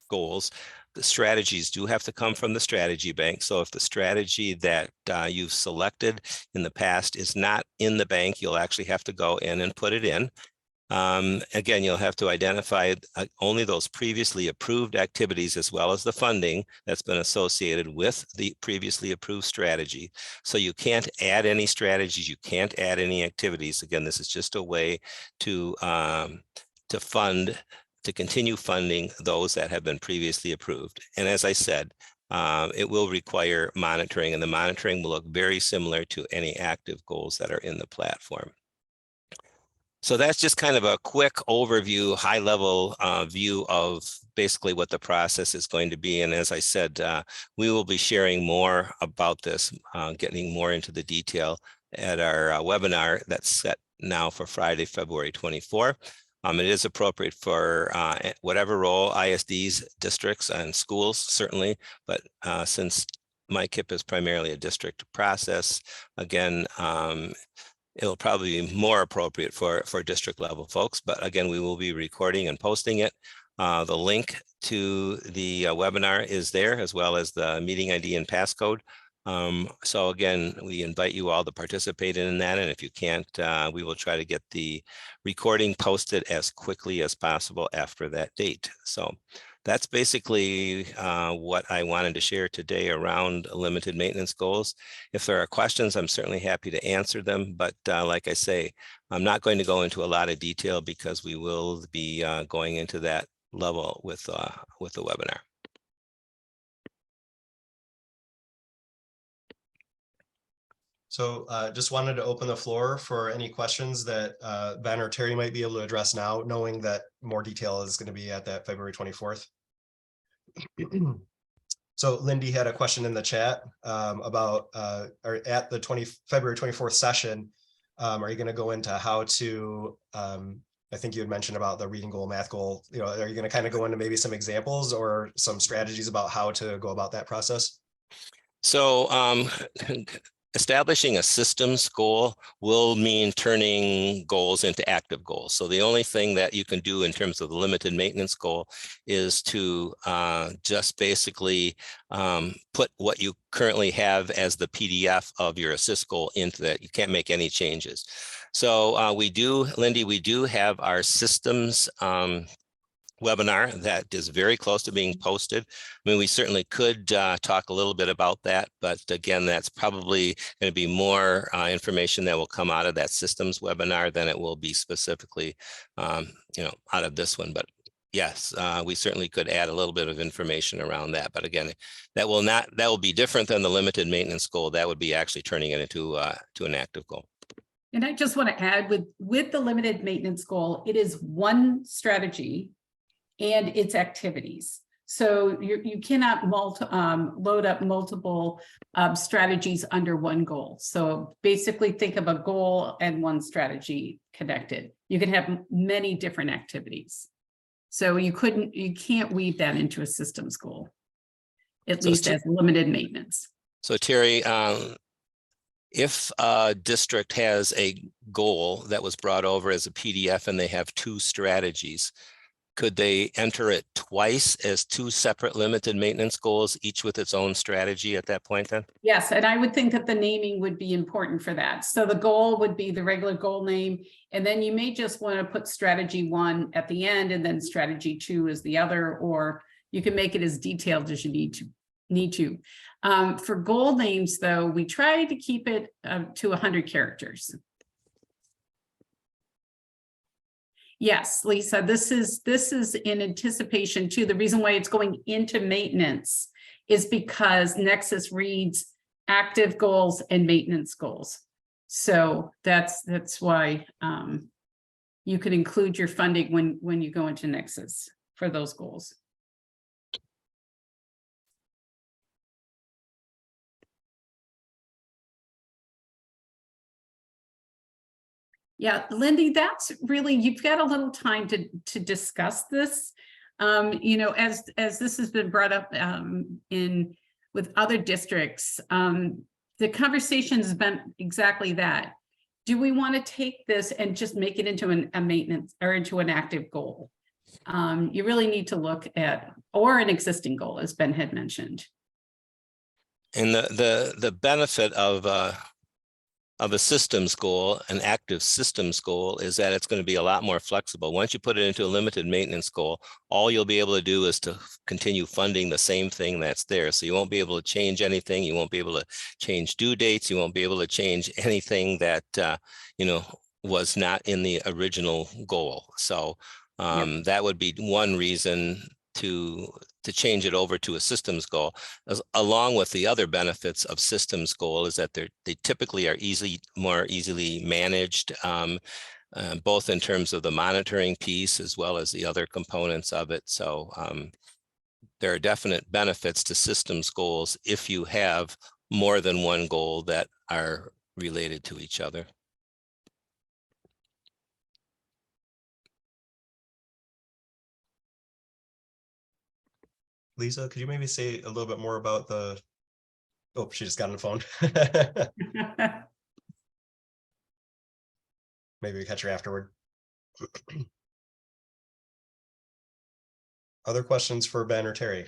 goals, the strategies do have to come from the strategy bank. So if the strategy that you've selected in the past is not in the bank, you'll actually have to go in and put it in. Again, you'll have to identify only those previously approved activities as well as the funding that's been associated with the previously approved strategy. So you can't add any strategies, you can't add any activities. Again, this is just a way to continue funding those that have been previously approved. And as I said, it will require monitoring, and the monitoring will look very similar to any active goals that are in the platform. So that's just kind of a quick overview, high level view of basically what the process is going to be. And as I said, we will be sharing more about this, getting more into the detail at our webinar that's set now for Friday, February 24. It is appropriate for whatever role, ISDs, districts, and schools, certainly. But since MICIP is primarily a district process, again, it'll probably be more appropriate for district level folks. But again, we will be recording and posting it. The link to the webinar is there, as well as the meeting ID and passcode. So again, we invite you all to participate in that. And if you can't, we will try to get the recording posted as quickly as possible after that date. So that's basically what I wanted to share today around limited maintenance goals. If there are questions, I'm certainly happy to answer them. But like I say, I'm not going to go into a lot of detail because we will be going into that level with the webinar. So just wanted to open the floor for any questions that Ben or Terry might be able to address now, knowing that more detail is going to be at that February 24th. So So Lindy had a question in the chat about, or at the February 24th session, are you going to go into how to, I think you had mentioned about the reading goal, math goal, you know, are you going to kind of go into maybe some examples or some strategies about how to go about that process? So establishing a systems goal will mean turning goals into active goals. So the only thing that you can do in terms of the limited maintenance goal is to just basically put what you currently have as the PDF of your assist goal into that. You can't make any changes. So we do, Lindy, we do have our systems webinar that is very close to being posted. I mean, we certainly could talk a little bit about that, but again, that's probably going to be more information that will come out of that systems webinar than it will be specifically, you know, out of this one. But yes, we certainly could add a little bit of information around that. But again, that will be different than the limited maintenance goal. That would be actually turning it into to an active goal. And I just want to add with the limited maintenance goal, it is one strategy and its activities. So you cannot load up multiple strategies under one goal. So basically think of a goal and one strategy connected. You can have many different activities. So you can't weave that into a systems goal, at least as limited maintenance. So Terry, if a district has a goal that was brought over as a PDF and they have two strategies, could they enter it twice as two separate limited maintenance goals, each with its own strategy at that point then? Yes, and I would think that the naming would be important for that. So the goal would be the regular goal name, and then you may just want to put strategy 1 at the end and then strategy 2 is the other, or you can make it as detailed as you need to. For goal names though, we try to keep it to 100 characters. Yes, Lisa, this is in anticipation too. The reason why it's going into maintenance is because Nexus reads active goals and maintenance goals. So that's why you can include your funding when you go into Nexus for those goals. Yeah, Lindy, that's really, you've got a little time to discuss this. You know, as this has been brought up with other districts, the conversation has been exactly that. Do we want to take this and just make it into a maintenance or into an active goal? You really need to look at, or an existing goal, as Ben had mentioned. And the benefit of a systems goal, an active systems goal, is that it's going to be a lot more flexible. Once you put it into a limited maintenance goal, all you'll be able to do is to continue funding the same thing that's there. So you won't be able to change anything. You won't be able to change due dates. You won't be able to change anything that, you know, was not in the original goal. So that would be one reason to change it over to a systems goal, along with the other benefits of systems goal, is that they typically are more easily managed, both in terms of the monitoring piece as well as the other components of it. So there are definite benefits to systems goals if you have more than one goal that are related to each other. Lisa, could you maybe say a little bit more about the, oh, she just got on the phone. Maybe we catch her afterward. Other questions for Ben or Terry?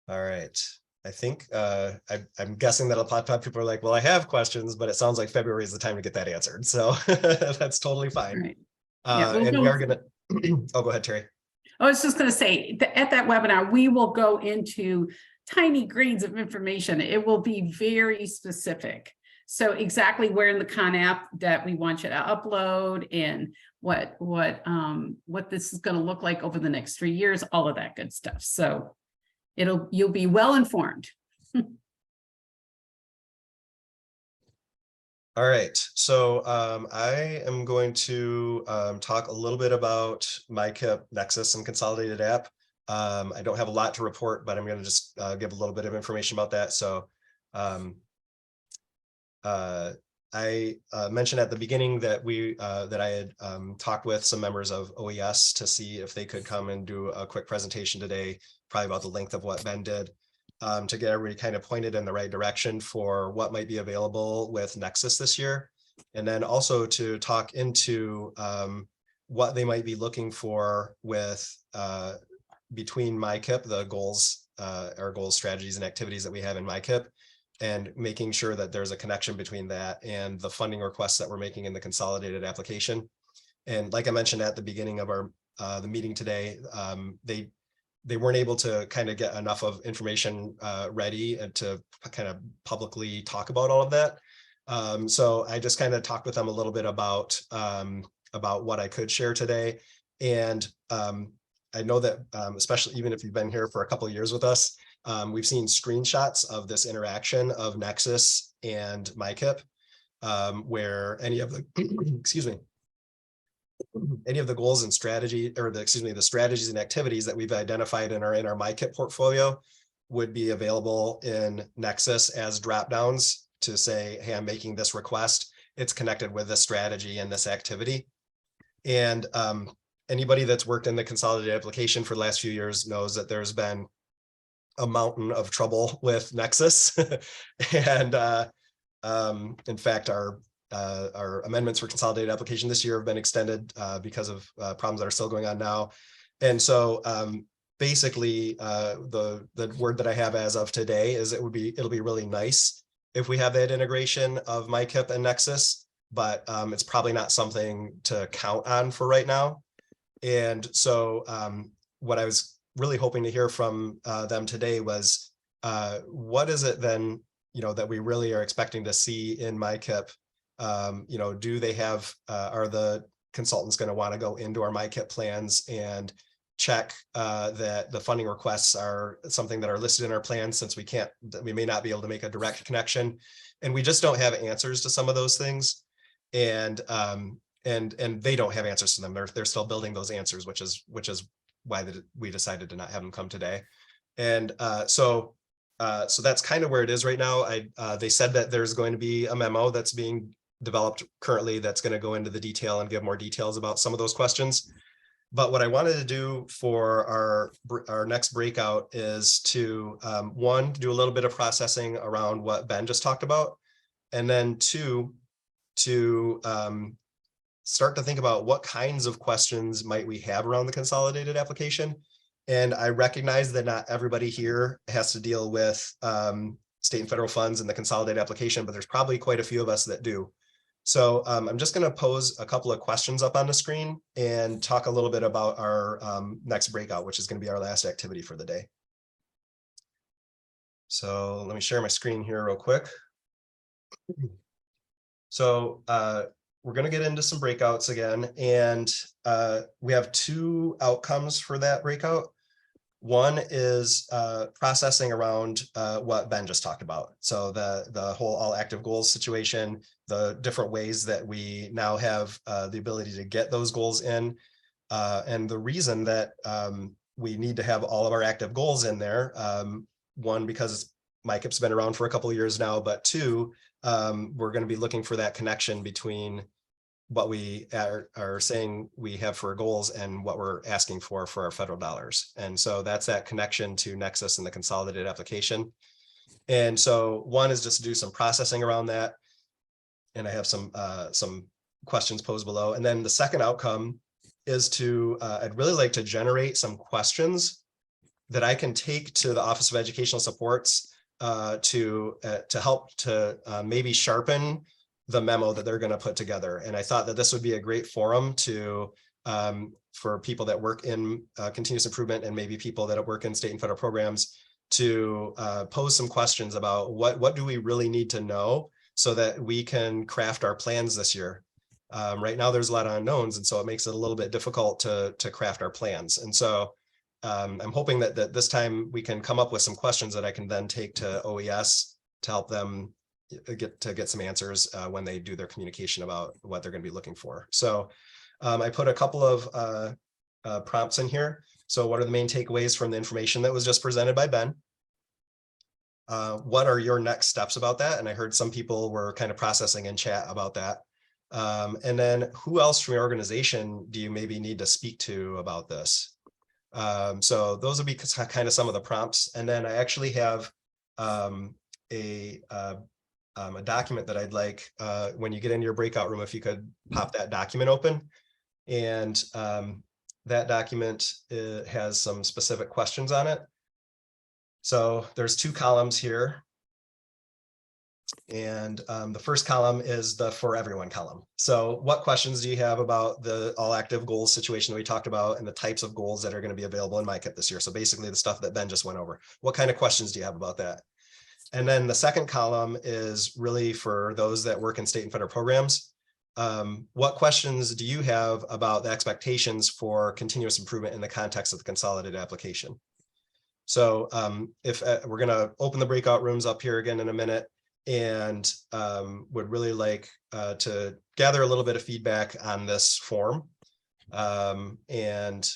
All right. I think I'm guessing that a lot of people are like, well, I have questions, but it sounds like February is the time to get that answered. So that's totally fine. Right. Yeah, and we are going to, oh, go ahead, Terry. I was just going to say that at that webinar, we will go into tiny grains of information. It will be very specific. So exactly where in the Khan app that we want you to upload and what this is going to look like over the next 3 years, all of that good stuff. So you'll be well informed. All right, so I am going to talk a little bit about MICIP, Nexus, and Consolidated App. I don't have a lot to report, but I'm going to just give a little bit of information about that. So I mentioned at the beginning that that I had talked with some members of OES to see if they could come and do a quick presentation today, probably about the length of what Ben did, to get everybody kind of pointed in the right direction for what might be available with Nexus this year. And then also to talk into what they might be looking for with between MICIP, the goals, our goals, strategies, and activities that we have in MICIP, and making sure that there's a connection between that and the funding requests that we're making in the consolidated application. And like I mentioned at the beginning of our the meeting today, they weren't able to kind of get enough of information ready and to kind of publicly talk about all of that. So I just kind of talked with them a little bit about what I could share today. And I know that especially even if you've been here for a couple of years with us, we've seen screenshots of this interaction of Nexus and MICIP, where any of the, excuse me, any of the goals and strategy, or the strategies and activities that we've identified in our MICIP portfolio would be available in Nexus as dropdowns to say, hey, I'm making this request. It's connected with this strategy and this activity. And anybody that's worked in the consolidated application for the last few years knows that there's been a mountain of trouble with Nexus. And in fact, our amendments for consolidated application this year have been extended because of problems that are still going on now. And so basically the word that I have as of today is it'll be really nice if we have that integration of MICIP and Nexus, but it's probably not something to count on for right now. And so what I was really hoping to hear from them today was what is it then, that we really are expecting to see in MICIP? Do they have, are the consultants going to want to go into our MICIP plans and check that the funding requests are something that are listed in our plans, since we may not be able to make a direct connection, and we just don't have answers to some of those things. And they don't have answers to them. They're still building those answers, which is why we decided to not have them come today. And so that's kind of where it is right now. They said that there's going to be a memo that's being developed currently that's going to go into the detail and give more details about some of those questions. But what I wanted to do for our next breakout is to one, do a little bit of processing around what Ben just talked about, and then two, to start to think about what kinds of questions might we have around the consolidated application. And I recognize that not everybody here has to deal with state and federal funds in the consolidated application, but there's probably quite a few of us that do. So I'm just going to pose a couple of questions up on the screen and talk a little bit about our next breakout, which is going to be our last activity for the day. So let me share my screen here real quick. So we're going to get into some breakouts again, and we have two outcomes for that breakout. One is processing around what Ben just talked about. So the whole all active goals situation, the different ways that we now have the ability to get those goals in. And the reason that we need to have all of our active goals in there, one, because MICIP's been around for a couple of years now, but two, we're going to be looking for that connection between what we are saying we have for goals and what we're asking for our federal dollars. And so that's that connection to Nexus and the consolidated application. And so one is just to do some processing around that. And I have some questions posed below. And then the second outcome is to, I'd really like to generate some questions that I can take to the Office of Educational Supports to help to maybe sharpen the memo that they're going to put together. And I thought that this would be a great forum to for people that work in continuous improvement, and maybe people that work in state and federal programs, to pose some questions about what do we really need to know so that we can craft our plans this year. Right now there's a lot of unknowns, and so it makes it a little bit difficult to craft our plans. And so I'm hoping that this time we can come up with some questions that I can then take to OES to help them get some answers when they do their communication about what they're going to be looking for. So I put a couple of prompts in here. So what are the main takeaways from the information that was just presented by Ben? What are your next steps about that? And I heard some people were kind of processing in chat about that. And then who else from your organization do you maybe need to speak to about this? So those would be kind of some of the prompts. And then I actually have a document that I'd like when you get into your breakout room, if you could pop that document open. And that document has some specific questions on it. So there's 2 columns here. And the first column is the for everyone column. So what questions do you have about the all active goals situation that we talked about and the types of goals that are going to be available in MICIP this year? So basically the stuff that Ben just went over. What kind of questions do you have about that? And then the second column is really for those that work in state and federal programs. What questions do you have about the expectations for continuous improvement in the context of the consolidated application? So if we're going to open the breakout rooms up here again in a minute, and would really like to gather a little bit of feedback on this form. And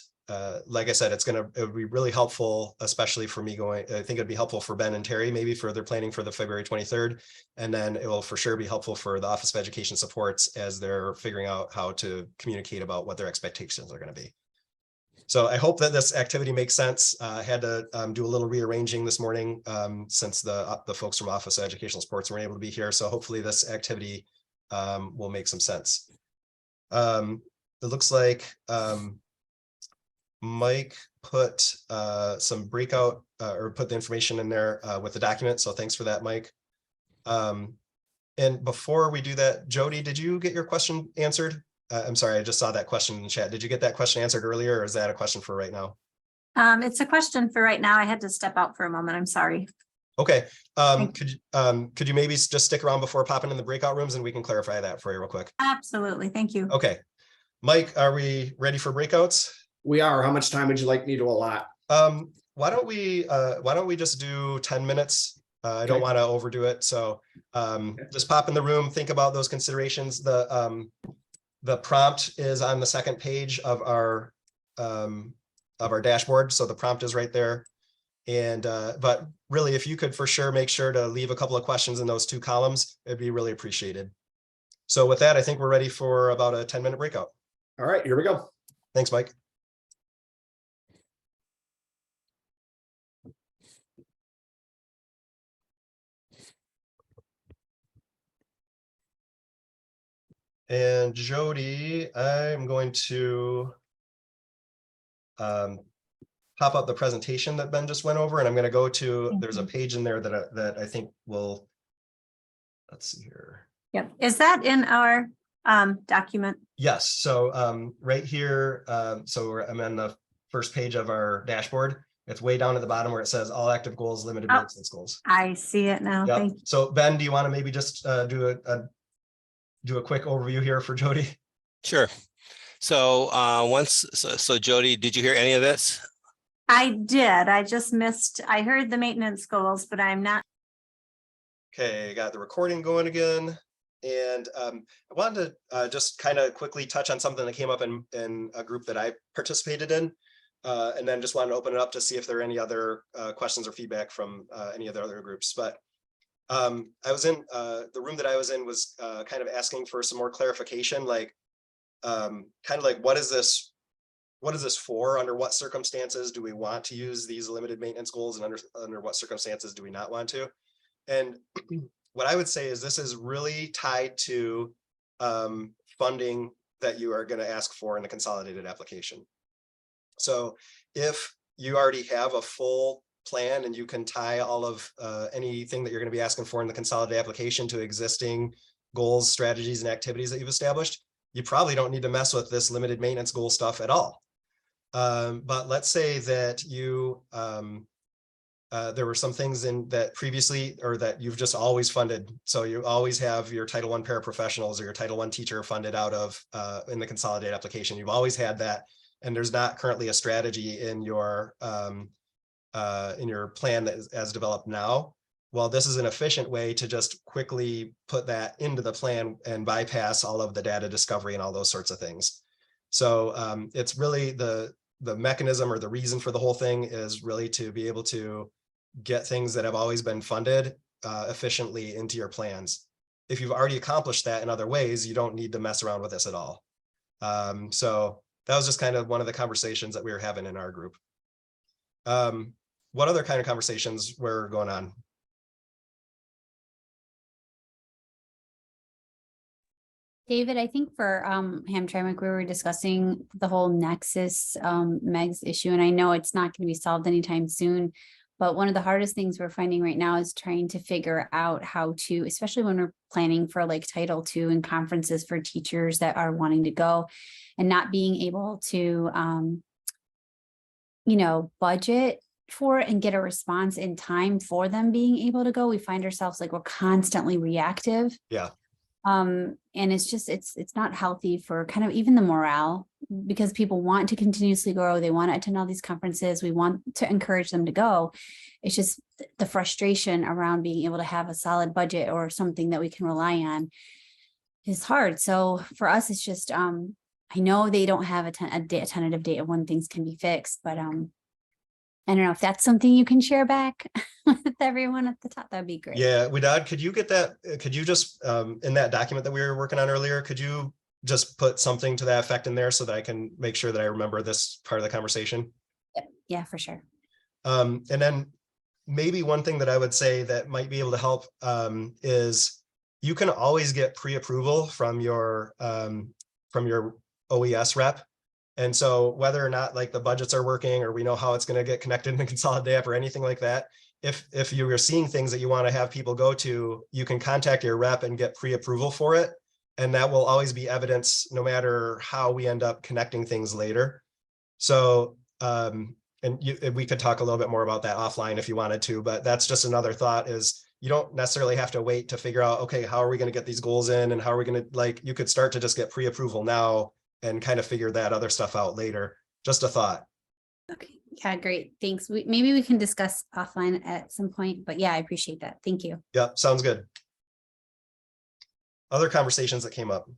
like I said, it would be really helpful, especially for me I think it'd be helpful for Ben and Terry, maybe for their planning for the February 23rd. And then it will for sure be helpful for the Office of Education Supports as they're figuring out how to communicate about what their expectations are going to be. So I hope that this activity makes sense. I had to do a little rearranging this morning since the folks from Office of Educational Supports weren't able to be here. So hopefully this activity will make some sense. It looks like Mike put some breakout or put the information in there with the document. So thanks for that, Mike. And before we do that, Jody, did you get your question answered? I'm sorry, I just saw that question in the chat. Did you get that question answered earlier, or is that a question for right now? It's a question for right now. I had to step out for a moment. I'm sorry. Okay. Could you maybe just stick around before popping in the breakout rooms and we can clarify that for you real quick? Absolutely. Thank you. Okay. Mike, are we ready for breakouts? We are. How much time would you like me to allot? Why don't we just do 10 minutes? I don't want to overdo it. So just pop in the room, think about those considerations. The prompt is on the second page of our dashboard. So the prompt is right there. And but really, if you could for sure make sure to leave a couple of questions in those 2 columns, it'd be really appreciated. So with that, I think we're ready for about a 10-minute breakout. All right, here we go. Thanks, Mike. And Jody, I'm going to pop up the presentation that Ben just went over, and I'm going to go to, there's a page in there that I think will, let's see here. Yep. Is that in our document? Yes. So right here, I'm on the first page of our dashboard. It's way down at the bottom where it says all active goals, limited maintenance goals. I see it now. Yep. Thank you. So Ben, do you want to maybe just do a quick overview here for Jody? Sure. So so Jody, did you hear any of this? I did. I just missed, I heard the maintenance goals, but I'm not. Okay, got the recording going again. And I wanted to just kind of quickly touch on something that came up in a group that I participated in. And then just wanted to open it up to see if there are any other questions or feedback from any of the other groups. But I was in the room that I was in was kind of asking for some more clarification, like kind of like, what is this for? Under what circumstances do we want to use these limited maintenance goals, and under what circumstances do we not want to? And what I would say is this is really tied to funding that you are going to ask for in the consolidated application. So if you already have a full plan and you can tie all of anything that you're going to be asking for in the consolidated application to existing goals, strategies, and activities that you've established, you probably don't need to mess with this limited maintenance goal stuff at all. But let's say that you there were some things in that previously, or that you've just always funded. So you always have your Title I paraprofessionals or your Title I teacher funded out of in the consolidated application. You've always had that, and there's not currently a strategy in your plan that is as developed now well, this is an efficient way to just quickly put that into the plan and bypass all of the data discovery and all those sorts of things. So it's really the mechanism or the reason for the whole thing is really to be able to get things that have always been funded efficiently into your plans. If you've already accomplished that in other ways, you don't need to mess around with this at all. So that was just kind of one of the conversations that we were having in our group. What other kind of conversations were going on? David, I think for Hamtramck, we were discussing the whole Nexus Megs issue, and I know it's not going to be solved anytime soon. But one of the hardest things we're finding right now is trying to figure out how to, especially when we're planning for like Title II and conferences for teachers that are wanting to go, and not being able to, budget for it and get a response in time for them being able to go. We find ourselves like we're constantly reactive. Yeah. And it's not healthy for kind of even the morale, because people want to continuously grow. They want to attend all these conferences. We want to encourage them to go. It's just the frustration around being able to have a solid budget or something that we can rely on is hard. So for us, it's just, I know they don't have a tentative date of when things can be fixed, but I don't know if that's something you can share back with everyone at the top. That'd be great. Yeah, Widad, could you get that? Could you just, in that document that we were working on earlier, could you just put something to that effect in there so that I can make sure that I remember this part of the conversation? Yep. Yeah, for sure. And then maybe one thing that I would say that might be able to help is you can always get pre-approval from your OES rep. And so whether or not like the budgets are working or we know how it's going to get connected in the Consolidate app or anything like that, if you are seeing things that you want to have people go to, you can contact your rep and get pre-approval for it. And that will always be evidence no matter how we end up connecting things later. So, we could talk a little bit more about that offline if you wanted to, but that's just another thought is you don't necessarily have to wait to figure out, okay, how are we going to get these goals in and how are we going to you could start to just get pre-approval now and kind of figure that other stuff out later. Just a thought. Okay. Yeah, great. Thanks. Maybe we can discuss offline at some point, but yeah, I appreciate that. Thank you. Yeah, sounds good. Other conversations that came up.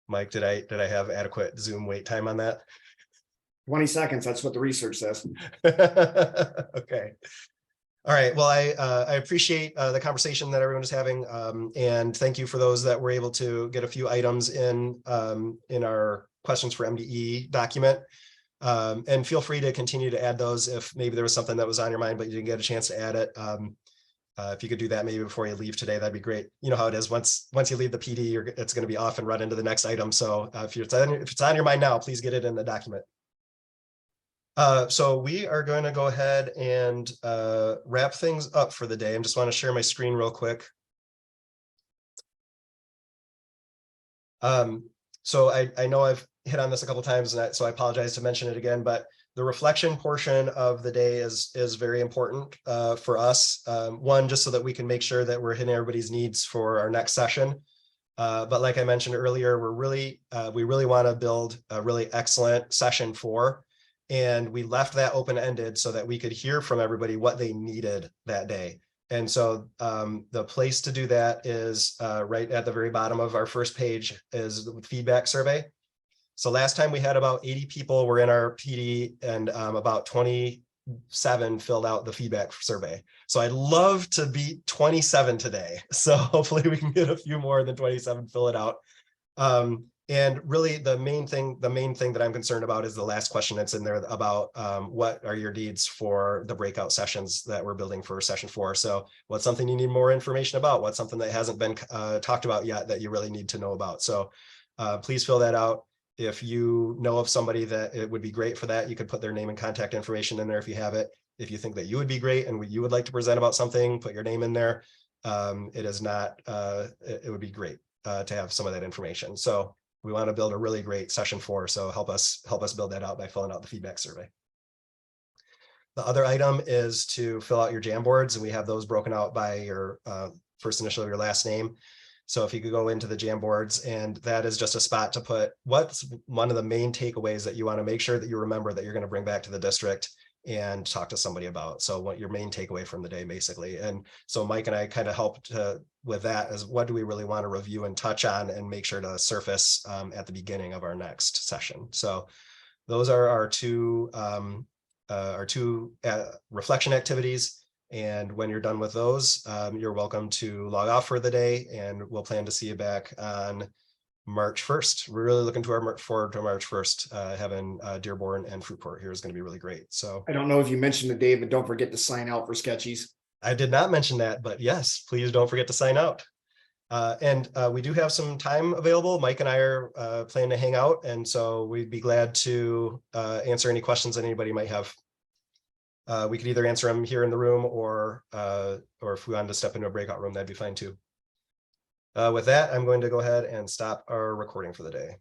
Mike, did I have adequate Zoom wait time on that? 20 seconds. That's what the research says. Okay. All right. Well, I appreciate the conversation that everyone is having, and thank you for those that were able to get a few items in our questions for MDE document. And feel free to continue to add those if maybe there was something that was on your mind, but you didn't get a chance to add it. If you could do that maybe before you leave today, that'd be great. You know how it is. Once you leave the PD, it's going to be off and run into the next item. So if it's on your mind now, please get it in the document. So we are going to go ahead and wrap things up for the day. I just want to share my screen real quick. So I know I've hit on this a couple of times, and so I apologize to mention it again, but the reflection portion of the day is very important for us. One, just so that we can make sure that we're hitting everybody's needs for our next session. But like I mentioned earlier, we really want to build a really excellent session 4. And we left that open-ended so that we could hear from everybody what they needed that day. And so the place to do that is right at the very bottom of our first page is the feedback survey. So last time we had about 80 people were in our PD and about 27 filled out the feedback survey. So I'd love to beat 27 today. So hopefully we can get a few more than 27 fill it out. And really the main thing that I'm concerned about is the last question that's in there about what are your needs for the breakout sessions that we're building for session 4. So what's something you need more information about? What's something that hasn't been talked about yet that you really need to know about? So please fill that out. If you know of somebody that it would be great for that, you could put their name and contact information in there if you have it. If you think that you would be great and you would like to present about something, put your name in there. It would be great to have some of that information. So we want to build a really great session 4. So help us build that out by filling out the feedback survey. The other item is to fill out your Jamboards, and we have those broken out by your first initial of your last name. So if you could go into the Jamboards, and that is just a spot to put what's one of the main takeaways that you want to make sure that you remember that you're going to bring back to the district and talk to somebody about. So what your main takeaway from the day, basically. And so Mike and I kind of helped with that, as what do we really want to review and touch on and make sure to surface at the beginning of our next session. So those are our two reflection activities. And when you're done with those, you're welcome to log off for the day, and we'll plan to see you back on March 1st. We're really looking forward to March 1st. Having Dearborn and Fruitport here is going to be really great. So I don't know if you mentioned it, Dave, but don't forget to sign out for Sketchies. I did not mention that, but yes, please don't forget to sign out. And we do have some time available. Mike and I are planning to hang out, and so we'd be glad to answer any questions that anybody might have. We could either answer them here in the room, or if we wanted to step into a breakout room, that'd be fine too. With that, I'm going to go ahead and stop our recording for the day.